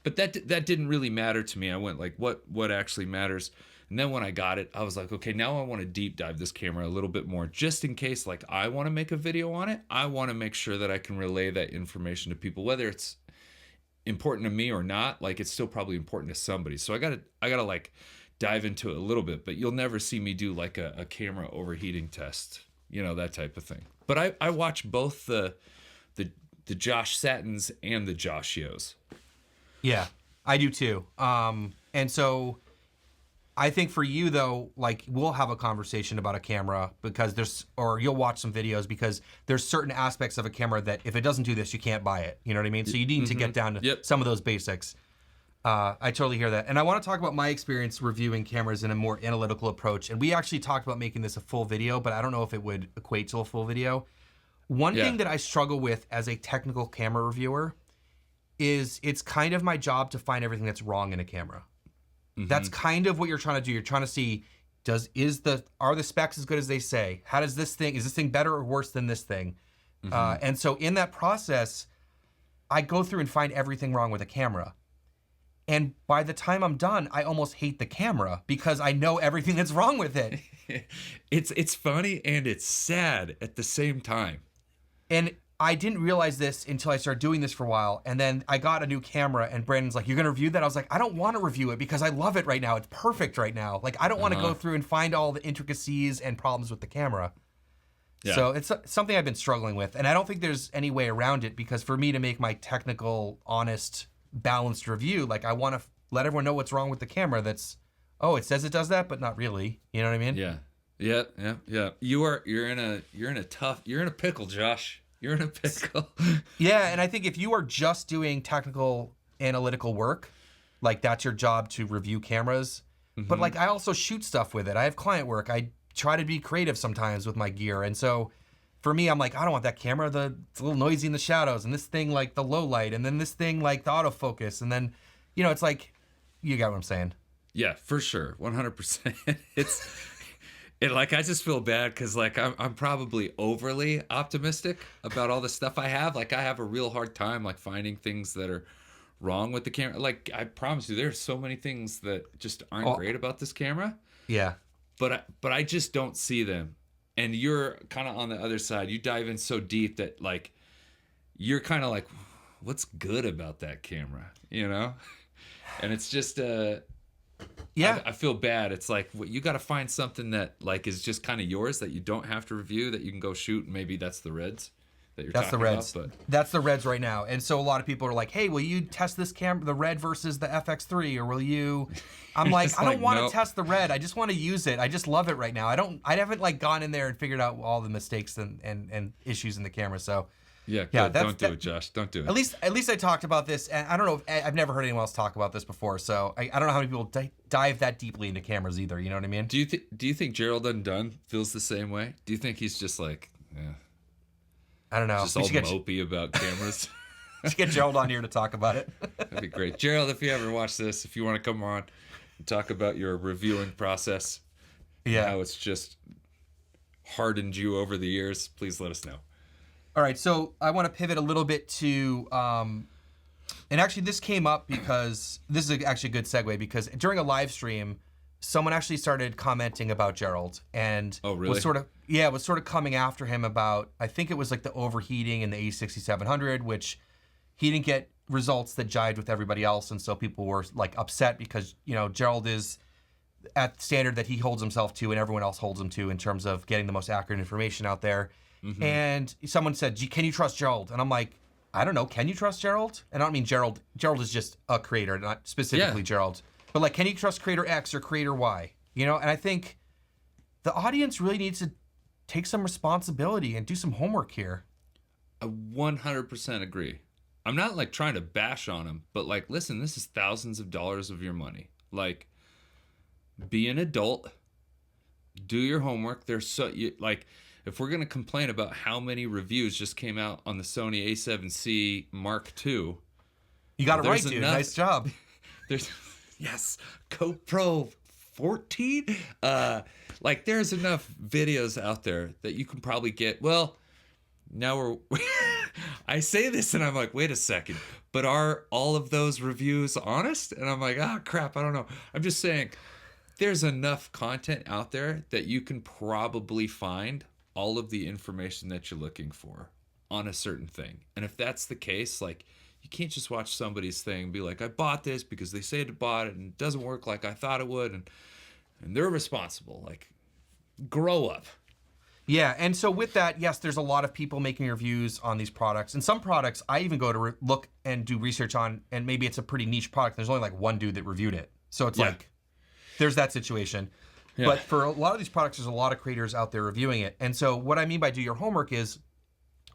But that didn't really matter to me. I went like, what actually matters? And then when I got it, I was like, okay, now I want to deep dive this camera a little bit more, just in case like I want to make a video on it. I want to make sure that I can relay that information to people, whether it's important to me or not. Like it's still probably important to somebody. So I gotta like dive into it a little bit, but you'll never see me do like a camera overheating test, that type of thing. But I watch both the Josh Satins and the Josh Yos. Yeah, I do too. And so I think for you though, like we'll have a conversation about a camera because or you'll watch some videos because there's certain aspects of a camera that if it doesn't do this, you can't buy it. You know what I mean? So you need to get down to some of those basics. I totally hear that. And I want to talk about my experience reviewing cameras in a more analytical approach. And we actually talked about making this a full video, but I don't know if it would equate to a full video. One thing that I struggle with as a technical camera reviewer is it's kind of my job to find everything that's wrong in a camera. That's kind of what you're trying to do. You're trying to see, are the specs as good as they say? Is this thing better or worse than this thing? And so in that process, I go through and find everything wrong with a camera. And by the time I'm done, I almost hate the camera because I know everything that's wrong with it. It's funny and it's sad at the same time. And I didn't realize this until I started doing this for a while. And then I got a new camera and Brandon's like, you're going to review that? I was like, I don't want to review it because I love it right now. It's perfect right now. Like, I don't want to go through and find all the intricacies and problems with the camera. Yeah. So it's something I've been struggling with. And I don't think there's any way around it because for me to make my technical, honest, balanced review, like I want to let everyone know what's wrong with the camera. That's, it says it does that, but not really. You know what I mean? Yeah. You're in a pickle, Josh. You're in a pickle. Yeah, and I think if you are just doing technical analytical work, like that's your job to review cameras. But like I also shoot stuff with it. I have client work. I try to be creative sometimes with my gear. And so for me, I'm like, I don't want that camera. It's a little noisy in the shadows. And this thing like the low light. And then this thing like the autofocus. And then, it's like, you got what I'm saying. Yeah, for sure. 100%. I just feel bad because like I'm probably overly optimistic about all the stuff I have. Like I have a real hard time like finding things that are wrong with the camera. Like I promise you, there's so many things that just aren't great about this camera. Yeah. But I just don't see them. And you're kind of on the other side. You dive in so deep that like you're kind of like, what's good about that camera? And it's just I feel bad. It's like you got to find something that like is just kind of yours that you don't have to review, that you can go shoot. And maybe that's the Reds that you're talking about. But that's the Reds right now. And so a lot of people are like, "Hey, will you test this camera, the Red versus the FX3, or will you?" I'm like, I don't want to test the Red. I just want to use it. I just love it right now. I haven't like gone in there and figured out all the mistakes and issues in the camera. So. Yeah, don't do it, Josh. Don't do it. At least I talked about this, and I don't know if I've never heard anyone else talk about this before, so I don't know how many people dive that deeply into cameras either. You know what I mean? Do you think Gerald Undone feels the same way? Do you think he's just like, I don't know, just all mopey about cameras? Let's get Gerald on here to talk about it. That'd be great. Gerald, if you ever watch this, if you want to come on and talk about your reviewing process, and how it's just hardened you over the years, please let us know. All right, so I want to pivot a little bit to, and actually this came up because, this is actually a good segue, because during a live stream, someone actually started commenting about Gerald, and was sort of coming after him about, I think it was like the overheating in the A6700, which he didn't get results that jived with everybody else, and so people were like upset because, you know, Gerald is at the standard that he holds himself to and everyone else holds him to in terms of getting the most accurate information out there. Mm-hmm. And someone said, can you trust Gerald? And I'm like, I don't know, can you trust Gerald? And I don't mean Gerald. Gerald is just a creator, not specifically Gerald. But like, can you trust creator X or creator Y? You know, and I think the audience really needs to take some responsibility and do some homework here. I 100% agree. I'm not like trying to bash on him, but like, listen, this is thousands of dollars of your money. Like, be an adult, do your homework. Like, if we're going to complain about how many reviews just came out on the Sony A7C Mark II. You got it right, dude. Nice job. Yes, GoPro 14. Like, there's enough videos out there that you can probably get. Well, now I say this and I'm like, wait a second, but are all of those reviews honest? And I'm like, crap, I don't know. I'm just saying there's enough content out there that you can probably find all of the information that you're looking for on a certain thing. And if that's the case, like, you can't just watch somebody's thing and be like, I bought this because they say it bought it and it doesn't work like I thought it would. And they're responsible. Like, grow up. Yeah, and so with that, yes, there's a lot of people making reviews on these products. And some products I even go to look and do research on, and maybe it's a pretty niche product. There's only like one dude that reviewed it. So it's like, there's that situation. Yeah. But for a lot of these products, there's a lot of creators out there reviewing it. And so what I mean by do your homework is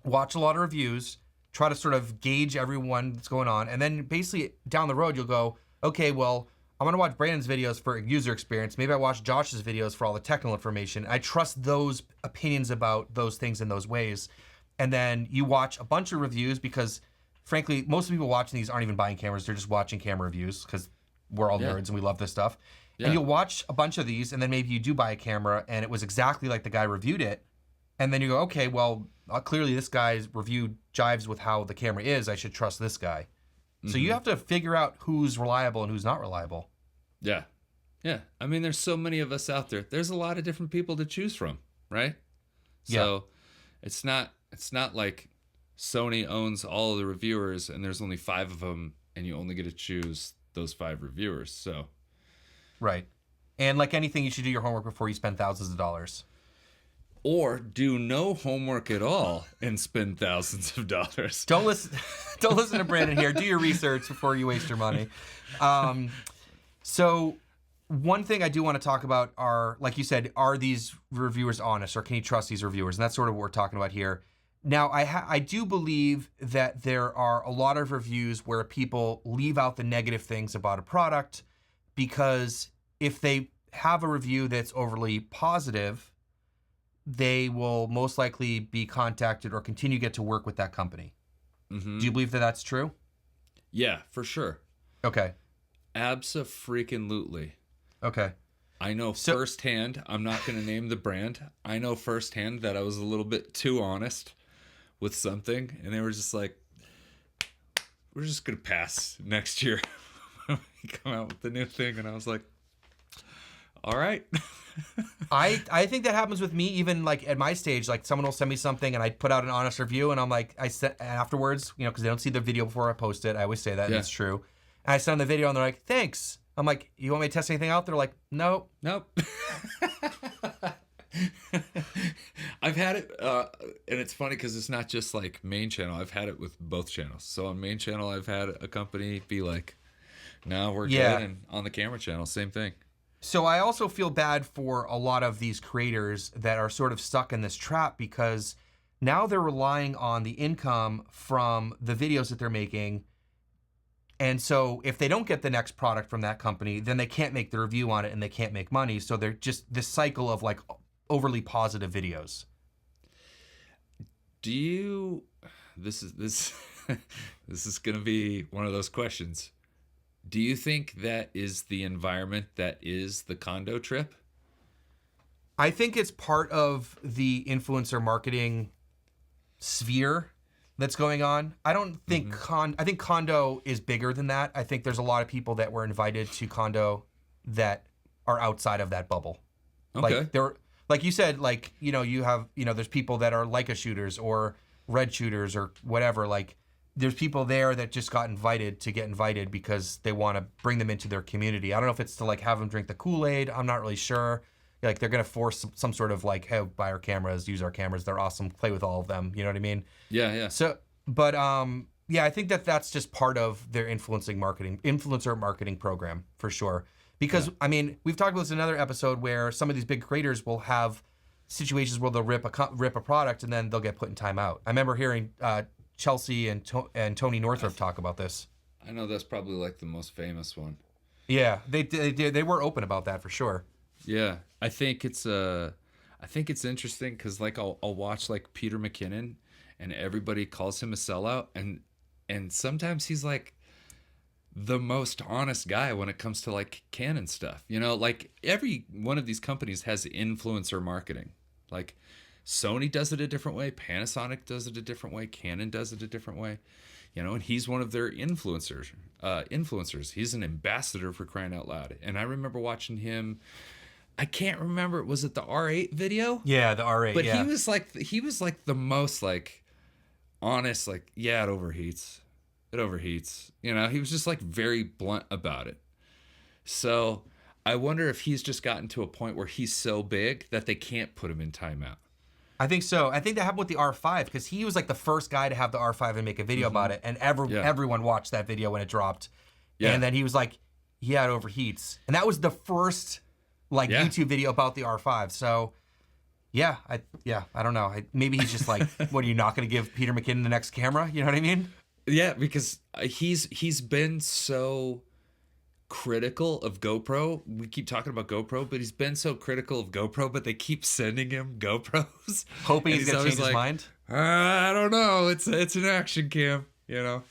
watch a lot of reviews, try to sort of gauge everyone that's going on, and then basically down the road, you'll go, okay, well, I'm going to watch Brandon's videos for user experience. Maybe I watch Josh's videos for all the technical information. I trust those opinions about those things in those ways. And then you watch a bunch of reviews because, frankly, most people watching these aren't even buying cameras. They're just watching camera reviews because we're all nerds and we love this stuff. Yeah. And you'll watch a bunch of these, and then maybe you do buy a camera, and it was exactly like the guy reviewed it. And then you go, okay, well, clearly this guy's review jives with how the camera is. I should trust this guy. Mm-hmm. So you have to figure out who's reliable and who's not reliable. Yeah. Yeah. I mean, there's so many of us out there. There's a lot of different people to choose from, right? So it's not like Sony owns all of the reviewers and there's only 5 of them and you only get to choose those 5 reviewers. So right. And like anything, you should do your homework before you spend thousands of dollars. Or do no homework at all and spend thousands of dollars. Don't listen to Brandon here. Do your research before you waste your money. So one thing I do want to talk about are, like you said, are these reviewers honest, or can you trust these reviewers? And that's sort of what we're talking about here. Now, I do believe that there are a lot of reviews where people leave out the negative things about a product because if they have a review that's overly positive, they will most likely be contacted or continue to get to work with that company. Mm-hmm. Do you believe that that's true? Yeah, for sure. Okay. Abso-freaking-lutely. Okay. I know firsthand, I'm not going to name the brand. I know firsthand that I was a little bit too honest with something, and they were just like, we're just going to pass next year when we come out with the new thing. And I was like, all right. I think that happens with me even like at my stage. Like someone will send me something and I put out an honest review and I'm like, I said afterwards, you know, because they don't see the video before I post it. I always say that, and it's true. And I send them the video and they're like, thanks. I'm like, you want me to test anything out? They're like, nope. I've had it, and it's funny because it's not just like main channel. I've had it with both channels. So on main channel, I've had a company be like, no, we're good. And on the camera channel, same thing. So I also feel bad for a lot of these creators that are sort of stuck in this trap because now they're relying on the income from the videos that they're making. And so if they don't get the next product from that company, then they can't make the review on it and they can't make money. So they're just this cycle of like overly positive videos. Do you, this This is going to be one of those questions. Do you think that is the environment that is the condo trip? I think it's part of the influencer marketing sphere that's going on. I don't think I think condo is bigger than that. I think there's a lot of people that were invited to condo that are outside of that bubble. Okay. Like there, like you said, like, you know, you have, you know, there's people that are Leica shooters or red shooters or whatever. Like there's people there that just got invited to get invited because they want to bring them into their community. I don't know if it's to like have them drink the Kool-Aid. I'm not really sure. Like they're going to force some sort of like, hey, buy our cameras, use our cameras. They're awesome. Play with all of them. You know what I mean? Yeah, yeah. So, but yeah, I think that that's just part of their influencer marketing program for sure. Because I mean, we've talked about this in another episode where some of these big creators will have situations where they'll rip a product and then they'll get put in timeout. I remember hearing Chelsea and Tony Northrup talk about this. I know that's probably like the most famous one. Yeah, they were open about that for sure. Yeah, I think it's interesting because like I'll watch like Peter McKinnon, and everybody calls him a sellout, and sometimes he's like the most honest guy when it comes to like Canon stuff. You know, like every one of these companies has influencer marketing. Like Sony does it a different way, Panasonic does it a different way, Canon does it a different way. You know, and he's one of their influencers. He's an ambassador for crying out loud. And I remember watching him. I can't remember. Was it the R8 video? Yeah, the R8. But yeah. he was like the most like honest. Like, yeah, it overheats. It overheats. You know, he was just like very blunt about it. So I wonder if he's just gotten to a point where he's so big that they can't put him in timeout. I think so. I think that happened with the R5 because he was like the first guy to have the R5 and make a video about it, and everyone watched that video when it dropped. Yeah. And then he was like, "Yeah, it overheats," and that was the first like YouTube video about the R5. So, yeah, I don't know. Maybe he's just like, "What, are you not going to give Peter McKinnon the next camera?" You know what I mean? Yeah, because he's been so critical of GoPro. We keep talking about GoPro, but he's been so critical of GoPro, but they keep sending him GoPros, hoping he's gonna change his mind. I don't know. It's an action cam, you know.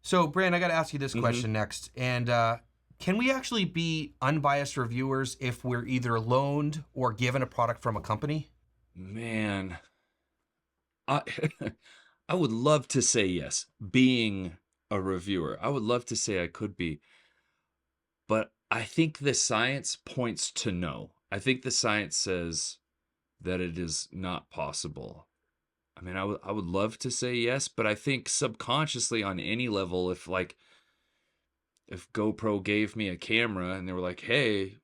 So, Brand, I got to ask you this question next, and can we actually be unbiased reviewers if we're either loaned or given a product from a company? Man, I I would love to say yes. Being a reviewer, I would love to say I could be. But I think the science points to no. I think the science says that it is not possible. I mean, I would love to say yes, but I think subconsciously on any level, if GoPro gave me a camera and they were like, "Hey,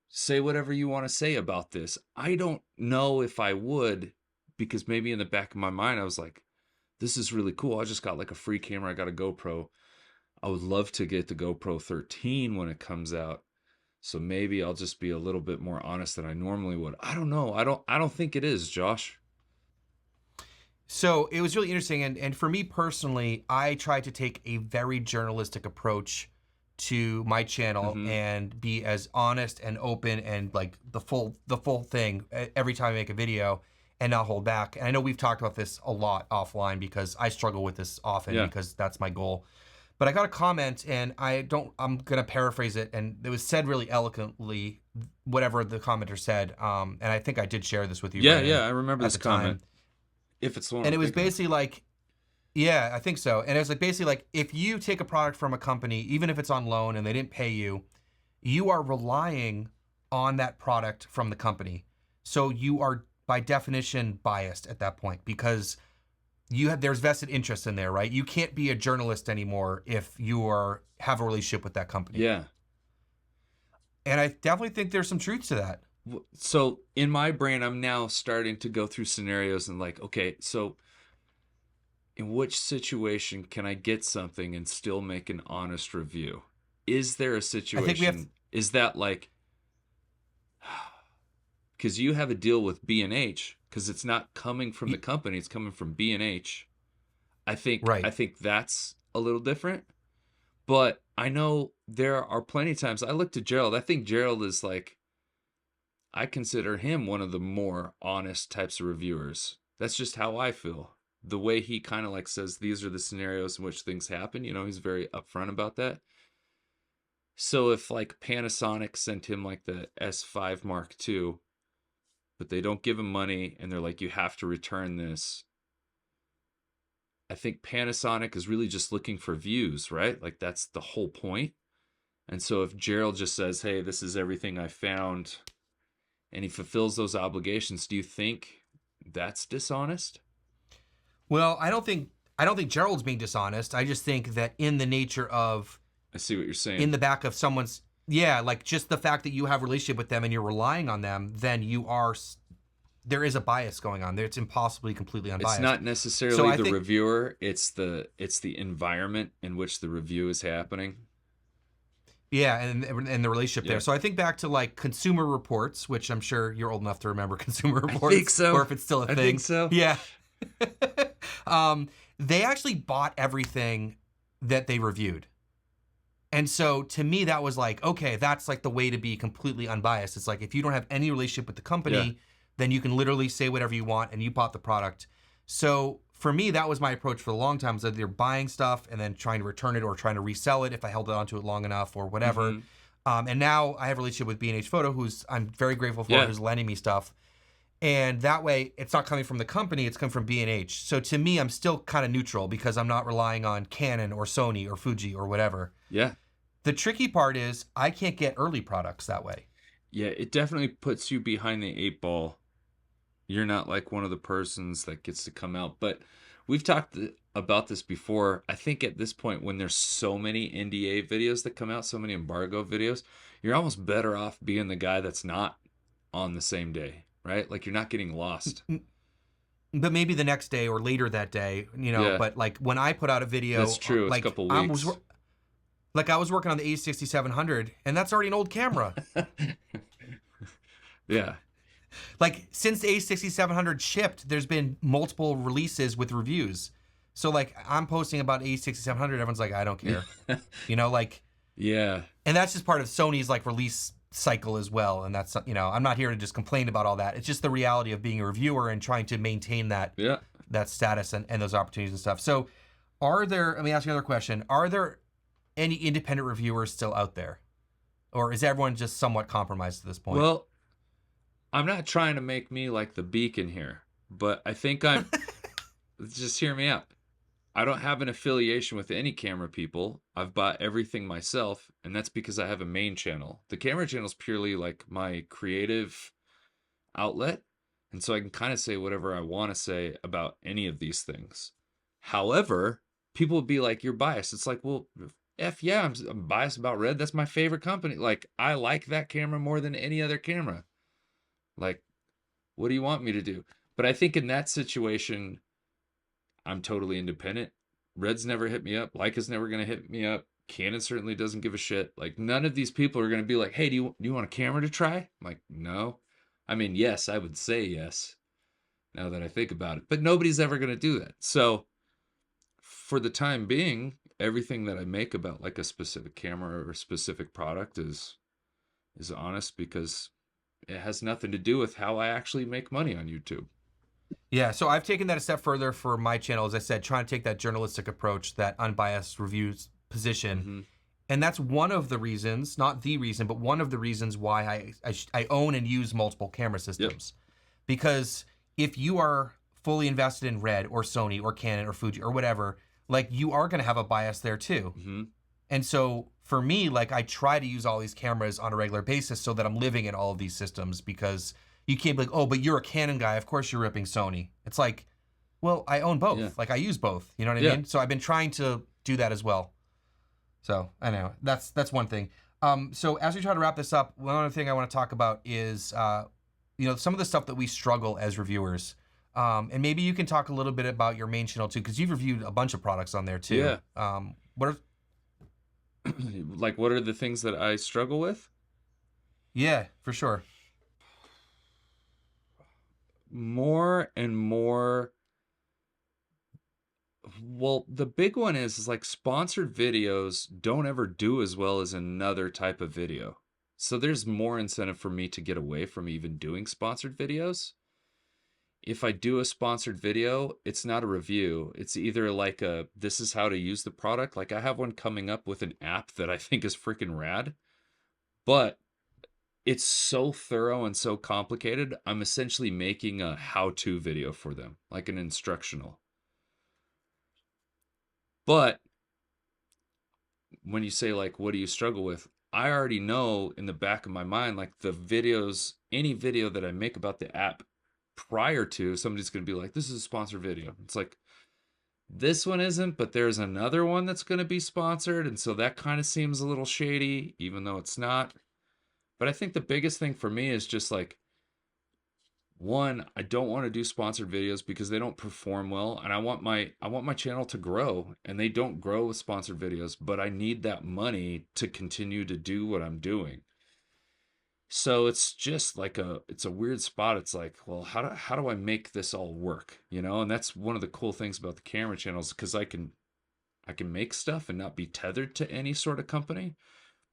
say whatever you want to say about this," I don't know if I would, because maybe in the back of my mind I was like, "This is really cool. I just got like a free camera. I got a GoPro. I would love to get the GoPro 13 when it comes out. So maybe I'll just be a little bit more honest than I normally would." I don't know. I don't think it is, Josh. So it was really interesting. And for me personally, I tried to take a very journalistic approach to my channel and be as honest and open and like the full thing every time I make a video and not hold back. And I know we've talked about this a lot offline because I struggle with this often because that's my goal. But I got a comment, and I'm going to paraphrase it, and it was said really eloquently, whatever the commenter said. And I think I did share this with you. Yeah, I remember this comment. If it's the one, and it was basically like, yeah, I think so. And it was like basically like, if you take a product from a company, even if it's on loan and they didn't pay you, you are relying on that product from the company. So you are by definition biased at that point because there's vested interest in there, right? You can't be a journalist anymore if you have a relationship with that company. Yeah. And I definitely think there's some truth to that. So in my brain, I'm now starting to go through scenarios and like, okay, so in which situation can I get something and still make an honest review? Is there a situation? Is that like, because you have a deal with B&H, because it's not coming from the company, it's coming from B&H. I think that's a little different. But I know there are plenty of times I look to Gerald. I think Gerald is like, I consider him one of the more honest types of reviewers. That's just how I feel. the way he kind of like says these are the scenarios in which things happen, he's very upfront about that. So if like Panasonic sent him like the S5 Mark II, but they don't give him money and they're like, you have to return this, I think Panasonic is really just looking for views, right? Like that's the whole point. And so if Gerald just says, hey, this is everything I found, and he fulfills those obligations, do you think that's dishonest? Well, I don't think Gerald's being dishonest. I just think that in the nature of, I see what you're saying. in the back of someone's, yeah, like just the fact that you have a relationship with them and you're relying on them, then there is a bias going on there. It's impossibly completely unbiased. It's not necessarily the reviewer. It's the environment in which the review is happening. Yeah, and the relationship there. So I think back to like Consumer Reports, which I'm sure you're old enough to remember Consumer Reports. I think so. Or if it's still a thing. I think so. Yeah. They actually bought everything that they reviewed. And so to me, that was like, okay, that's like the way to be completely unbiased. It's like if you don't have any relationship with the company, then you can literally say whatever you want and you bought the product. So for me, that was my approach for a long time. So they're buying stuff and then trying to return it or trying to resell it if I held onto it long enough or whatever. Mm-hmm. And now I have a relationship with B&H Photo, who's I'm very grateful for, who's lending me stuff. And that way, it's not coming from the company, it's coming from B&H. So to me, I'm still kind of neutral because I'm not relying on Canon or Sony or Fuji or whatever. Yeah. The tricky part is I can't get early products that way. Yeah, it definitely puts you behind the 8 ball. You're not like one of the persons that gets to come out. But we've talked about this before. I think at this point, when there's so many NDA videos that come out, so many embargo videos, you're almost better off being the guy that's not on the same day, right? Like you're not getting lost. But maybe the next day or later that day, but like when I put out a video. That's true. Like, it's a couple weeks. I was working on the A6700 and that's already an old camera. Yeah. Like since the A6700 shipped, there's been multiple releases with reviews. So like I'm posting about A6700, everyone's like, I don't care. Yeah. And that's just part of Sony's like release cycle as well. And that's, I'm not here to just complain about all that. It's just the reality of being a reviewer and trying to maintain that status and those opportunities and stuff. So let me ask you another question. Are there any independent reviewers still out there? Or is everyone just somewhat compromised at this point? Well, I'm not trying to make me like the beacon here, but I think I'm, just hear me out. I don't have an affiliation with any camera people. I've bought everything myself, and that's because I have a main channel. The camera channel is purely like my creative outlet, and so I can kind of say whatever I want to say about any of these things. However, people would be like, you're biased. It's like, well, I'm biased about Red. That's my favorite company. Like, I like that camera more than any other camera. Like, what do you want me to do? But I think in that situation, I'm totally independent. Red's never hit me up. Leica's never going to hit me up. Canon certainly doesn't give a shit. Like, none of these people are going to be like, hey, do you want a camera to try? I'm like, no. I mean, yes, I would say yes, now that I think about it. But nobody's ever going to do that. So for the time being, everything that I make about like a specific camera or a specific product is honest because it has nothing to do with how I actually make money on YouTube. Yeah, so I've taken that a step further for my channel, as I said, trying to take that journalistic approach, that unbiased reviews position. Mm-hmm. And that's one of the reasons, not the reason, but one of the reasons why I own and use multiple camera systems. Yep. Because if you are fully invested in Red or Sony or Canon or Fuji or whatever, like you are going to have a bias there too. Mm-hmm. And so for me, like I try to use all these cameras on a regular basis so that I'm living in all of these systems, because you can't be like, oh, but you're a Canon guy, of course you're ripping Sony. It's like, well, I own both. Yeah. Like I use both. You know what I mean? So I've been trying to do that as well. So I know that's one thing. So as we try to wrap this up, one other thing I want to talk about is, some of the stuff that we struggle as reviewers. And maybe you can talk a little bit about your main channel too, because you've reviewed a bunch of products on there too. Yeah. What are the things that I struggle with? Yeah, for sure. More and more. Well, the big one is like sponsored videos don't ever do as well as another type of video. So there's more incentive for me to get away from even doing sponsored videos. if I do a sponsored video, it's not a review. It's either like this is how to use the product. Like I have one coming up with an app that I think is freaking rad, but it's so thorough and so complicated. I'm essentially making a how-to video for them, like an instructional. But when you say like, what do you struggle with? I already know in the back of my mind, like the videos, any video that I make about the app prior to, somebody's going to be like, this is a sponsored video. It's like, this one isn't, but there's another one that's going to be sponsored. And so that kind of seems a little shady, even though it's not. But I think the biggest thing for me is just like, one, I don't want to do sponsored videos because they don't perform well, and I want my channel to grow, and they don't grow with sponsored videos, but I need that money to continue to do what I'm doing. So it's just like it's a weird spot. It's like, well, how do I make this all work? You know, and that's one of the cool things about the camera channels, because I can make stuff and not be tethered to any sort of company,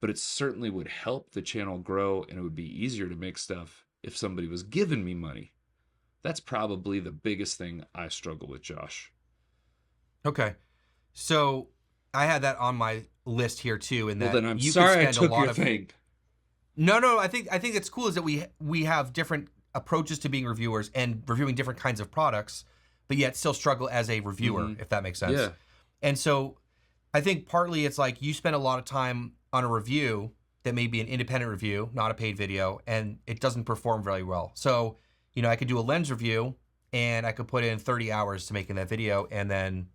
but it certainly would help the channel grow, and it would be easier to make stuff if somebody was giving me money. That's probably the biggest thing I struggle with, Josh. Okay. So I had that on my list here too. And well, then I'm sorry I took your thing. No. I think it's cool is that we have different approaches to being reviewers and reviewing different kinds of products, but yet still struggle as a reviewer, if that makes sense. Yeah. And so I think partly it's like you spend a lot of time on a review that may be an independent review, not a paid video, and it doesn't perform very well. So, you know, I could do a lens review and I could put in 30 hours to making that video, and then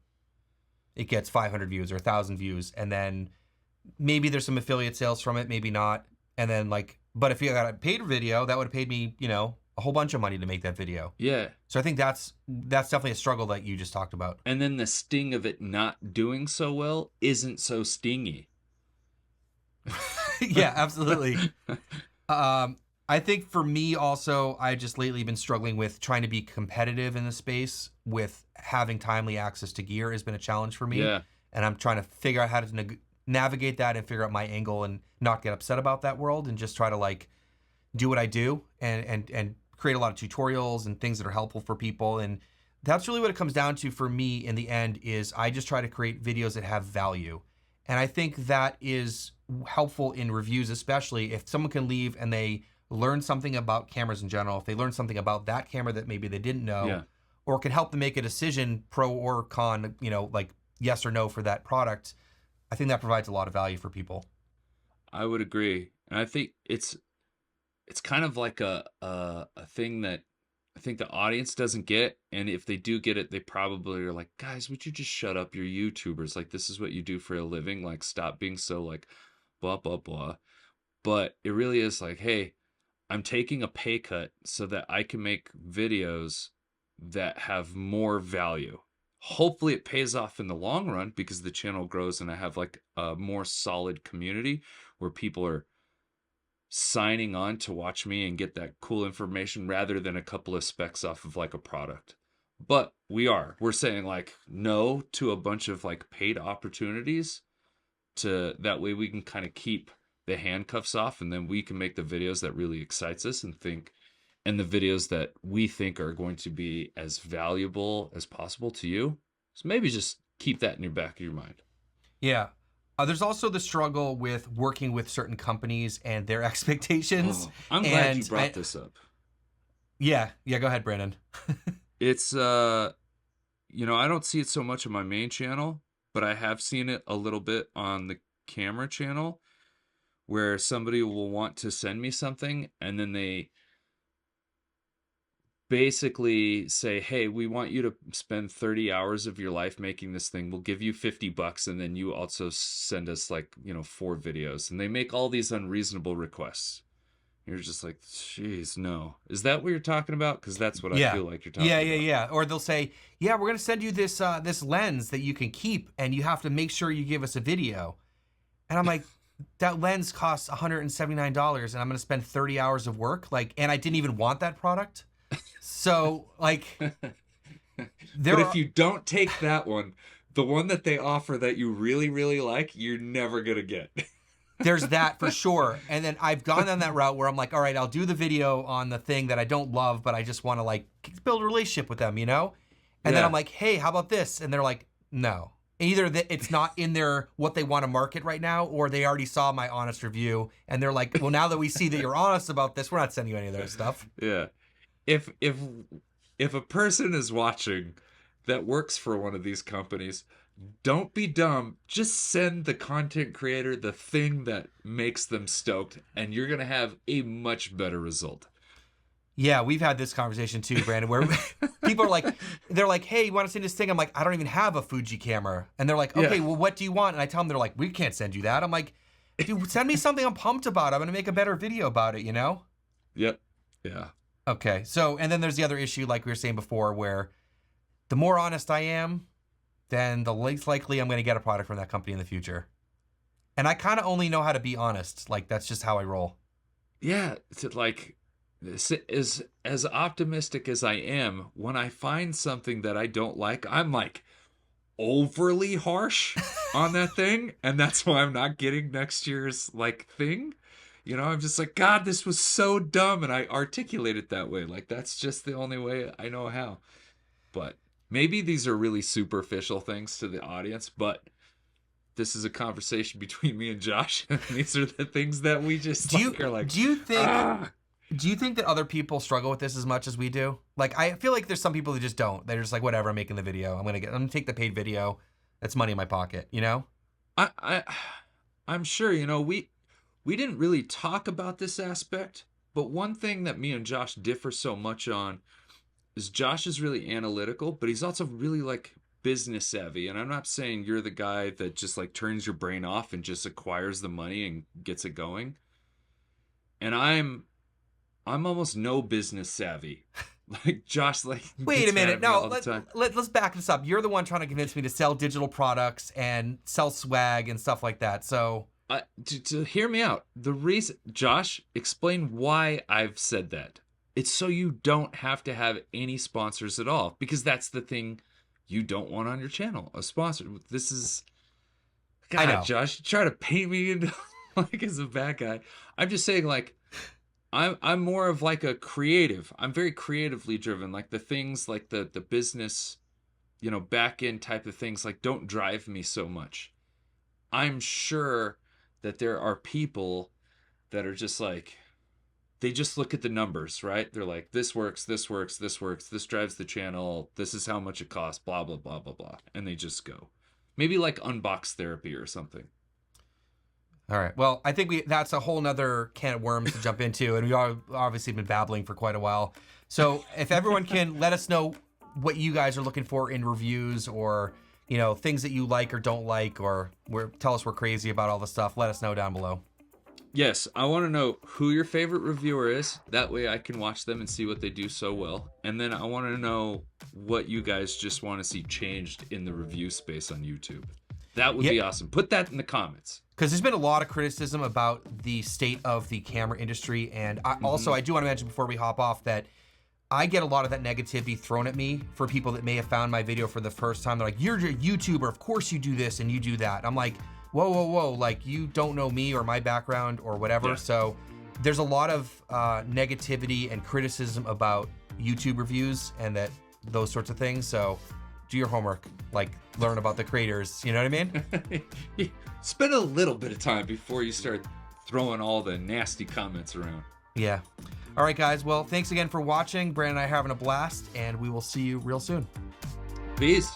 it gets 500 views or 1,000 views, and then maybe there's some affiliate sales from it, maybe not. And then like, but if you got a paid video, that would have paid me, you know, a whole bunch of money to make that video. Yeah. So I think that's definitely a struggle that you just talked about. And then the sting of it not doing so well isn't so stingy. Yeah, absolutely. I think for me also, I just lately been struggling with trying to be competitive in the space with having timely access to gear has been a challenge for me. Yeah. And I'm trying to figure out how to navigate that and figure out my angle and not get upset about that world and just try to like do what I do and create a lot of tutorials and things that are helpful for people. And that's really what it comes down to for me in the end is I just try to create videos that have value. And I think that is helpful in reviews, especially if someone can leave and they learn something about cameras in general, if they learn something about that camera that maybe they didn't know, or can help them make a decision, pro or con, you know, like yes or no for that product, I think that provides a lot of value for people. I would agree. And I think it's kind of like a thing that I think the audience doesn't get, and if they do get it, they probably are like, guys, would you just shut up? You're YouTubers. Like, this is what you do for a living. Like, stop being so like blah, blah, blah. But it really is like, hey, I'm taking a pay cut so that I can make videos that have more value. Hopefully it pays off in the long run because the channel grows and I have like a more solid community where people are signing on to watch me and get that cool information rather than a couple of specs off of like a product. But we're saying like no to a bunch of like paid opportunities, to that way we can kind of keep the handcuffs off, and then we can make the videos that really excites us and the videos that we think are going to be as valuable as possible to you. So maybe just keep that in your back of your mind. Yeah. There's also the struggle with working with certain companies and their expectations. Oh, I'm glad you brought this up. Yeah. Go ahead, Brandon. It's, I don't see it so much on my main channel, but I have seen it a little bit on the camera channel where somebody will want to send me something and then they basically say, hey, we want you to spend 30 hours of your life making this thing. We'll give you $50 and then you also send us 4 videos. And they make all these unreasonable requests. You're just like, geez, no. Is that what you're talking about? Because that's what I feel like you're talking about. Yeah. Or they'll say, yeah, we're going to send you this this lens that you can keep and you have to make sure you give us a video. And I'm like, that lens costs $179 and I'm going to spend 30 hours of work. And I didn't even want that product. So, but if you don't take that one, the one that they offer that you really, really like, you're never going to get. There's that for sure. And then I've gone down that route where I'm like, all right, I'll do the video on the thing that I don't love, but I just want to like build a relationship with them, you know? And then I'm like, hey, how about this? And they're like, no. Either that it's not in their what they want to market right now, or they already saw my honest review and they're like, well, now that we see that you're honest about this, we're not sending you any of their stuff. Yeah. If a person is watching that works for one of these companies, don't be dumb. Just send the content creator the thing that makes them stoked, and you're going to have a much better result. Yeah, we've had this conversation too, Brandon, where people are like, they're like, hey, you want to see this thing? I'm like, I don't even have a Fuji camera. And they're like, okay, well, what do you want? And I tell them, they're like, we can't send you that. I'm like, dude, send me something I'm pumped about. I'm going to make a better video about it, you know? Yep. Yeah. Okay. So, and then there's the other issue, like we were saying before, where the more honest I am, then the least likely I'm going to get a product from that company in the future. And I kind of only know how to be honest. Like, that's just how I roll. Yeah. It's like, this is as optimistic as I am. When I find something that I don't like, I'm like overly harsh on that thing. And that's why I'm not getting next year's like thing. You know, I'm just like, God, this was so dumb. And I articulate it that way. Like, that's just the only way I know how. But maybe these are really superficial things to the audience, but this is a conversation between me and Josh. And these are the things that we just are like, do you think that other people struggle with this as much as we do? Like, I feel like there's some people who just don't. They're just like, whatever, I'm making the video. I'm gonna take the paid video. That's money in my pocket, you know? I'm sure, you know, we didn't really talk about this aspect, but one thing that me and Josh differ so much on is Josh is really analytical, but he's also really like business savvy. And I'm not saying you're the guy that just like turns your brain off and just acquires the money and gets it going. And I'm almost no business savvy. Like Josh, like wait a minute, no, let's back this up. You're the one trying to convince me to sell digital products and sell swag and stuff like that. So to hear me out, the reason, Josh, explain why I've said that. It's so you don't have to have any sponsors at all, because that's the thing you don't want on your channel, a sponsor. This is, God, I know. Josh, you try to paint me into like as a bad guy. I'm just saying, like, I'm more of like a creative. I'm very creatively driven. Like the things like the business, you know, back end type of things, like don't drive me so much. I'm sure that there are people that are just like, they just look at the numbers, right? They're like, this works, this works, this works, this drives the channel, this is how much it costs, blah, blah, blah, blah, blah. And they just go. Maybe like unbox therapy or something. All right. Well, I think that's a whole nother can of worms to jump into, and we are obviously been babbling for quite a while. So if everyone can let us know what you guys are looking for in reviews, or, you know, things that you like or don't like, or tell us we're crazy about all the stuff, let us know down below. Yes, I want to know who your favorite reviewer is. That way I can watch them and see what they do so well. And then I want to know what you guys just want to see changed in the review space on YouTube. That would be awesome. Put that in the comments. Because there's been a lot of criticism about the state of the camera industry. And also, I do want to mention before we hop off that I get a lot of that negativity thrown at me for people that may have found my video for the first time. They're like, you're a YouTuber. Of course you do this and you do that. I'm like, whoa, whoa, whoa. Like, you don't know me or my background or whatever. Yeah. So there's a lot of negativity and criticism about YouTube reviews and those sorts of things. So do your homework, like learn about the creators. You know what I mean? Spend a little bit of time before you start throwing all the nasty comments around. Yeah. All right, guys. Well, thanks again for watching. Brandon and I are having a blast, and we will see you real soon. Peace.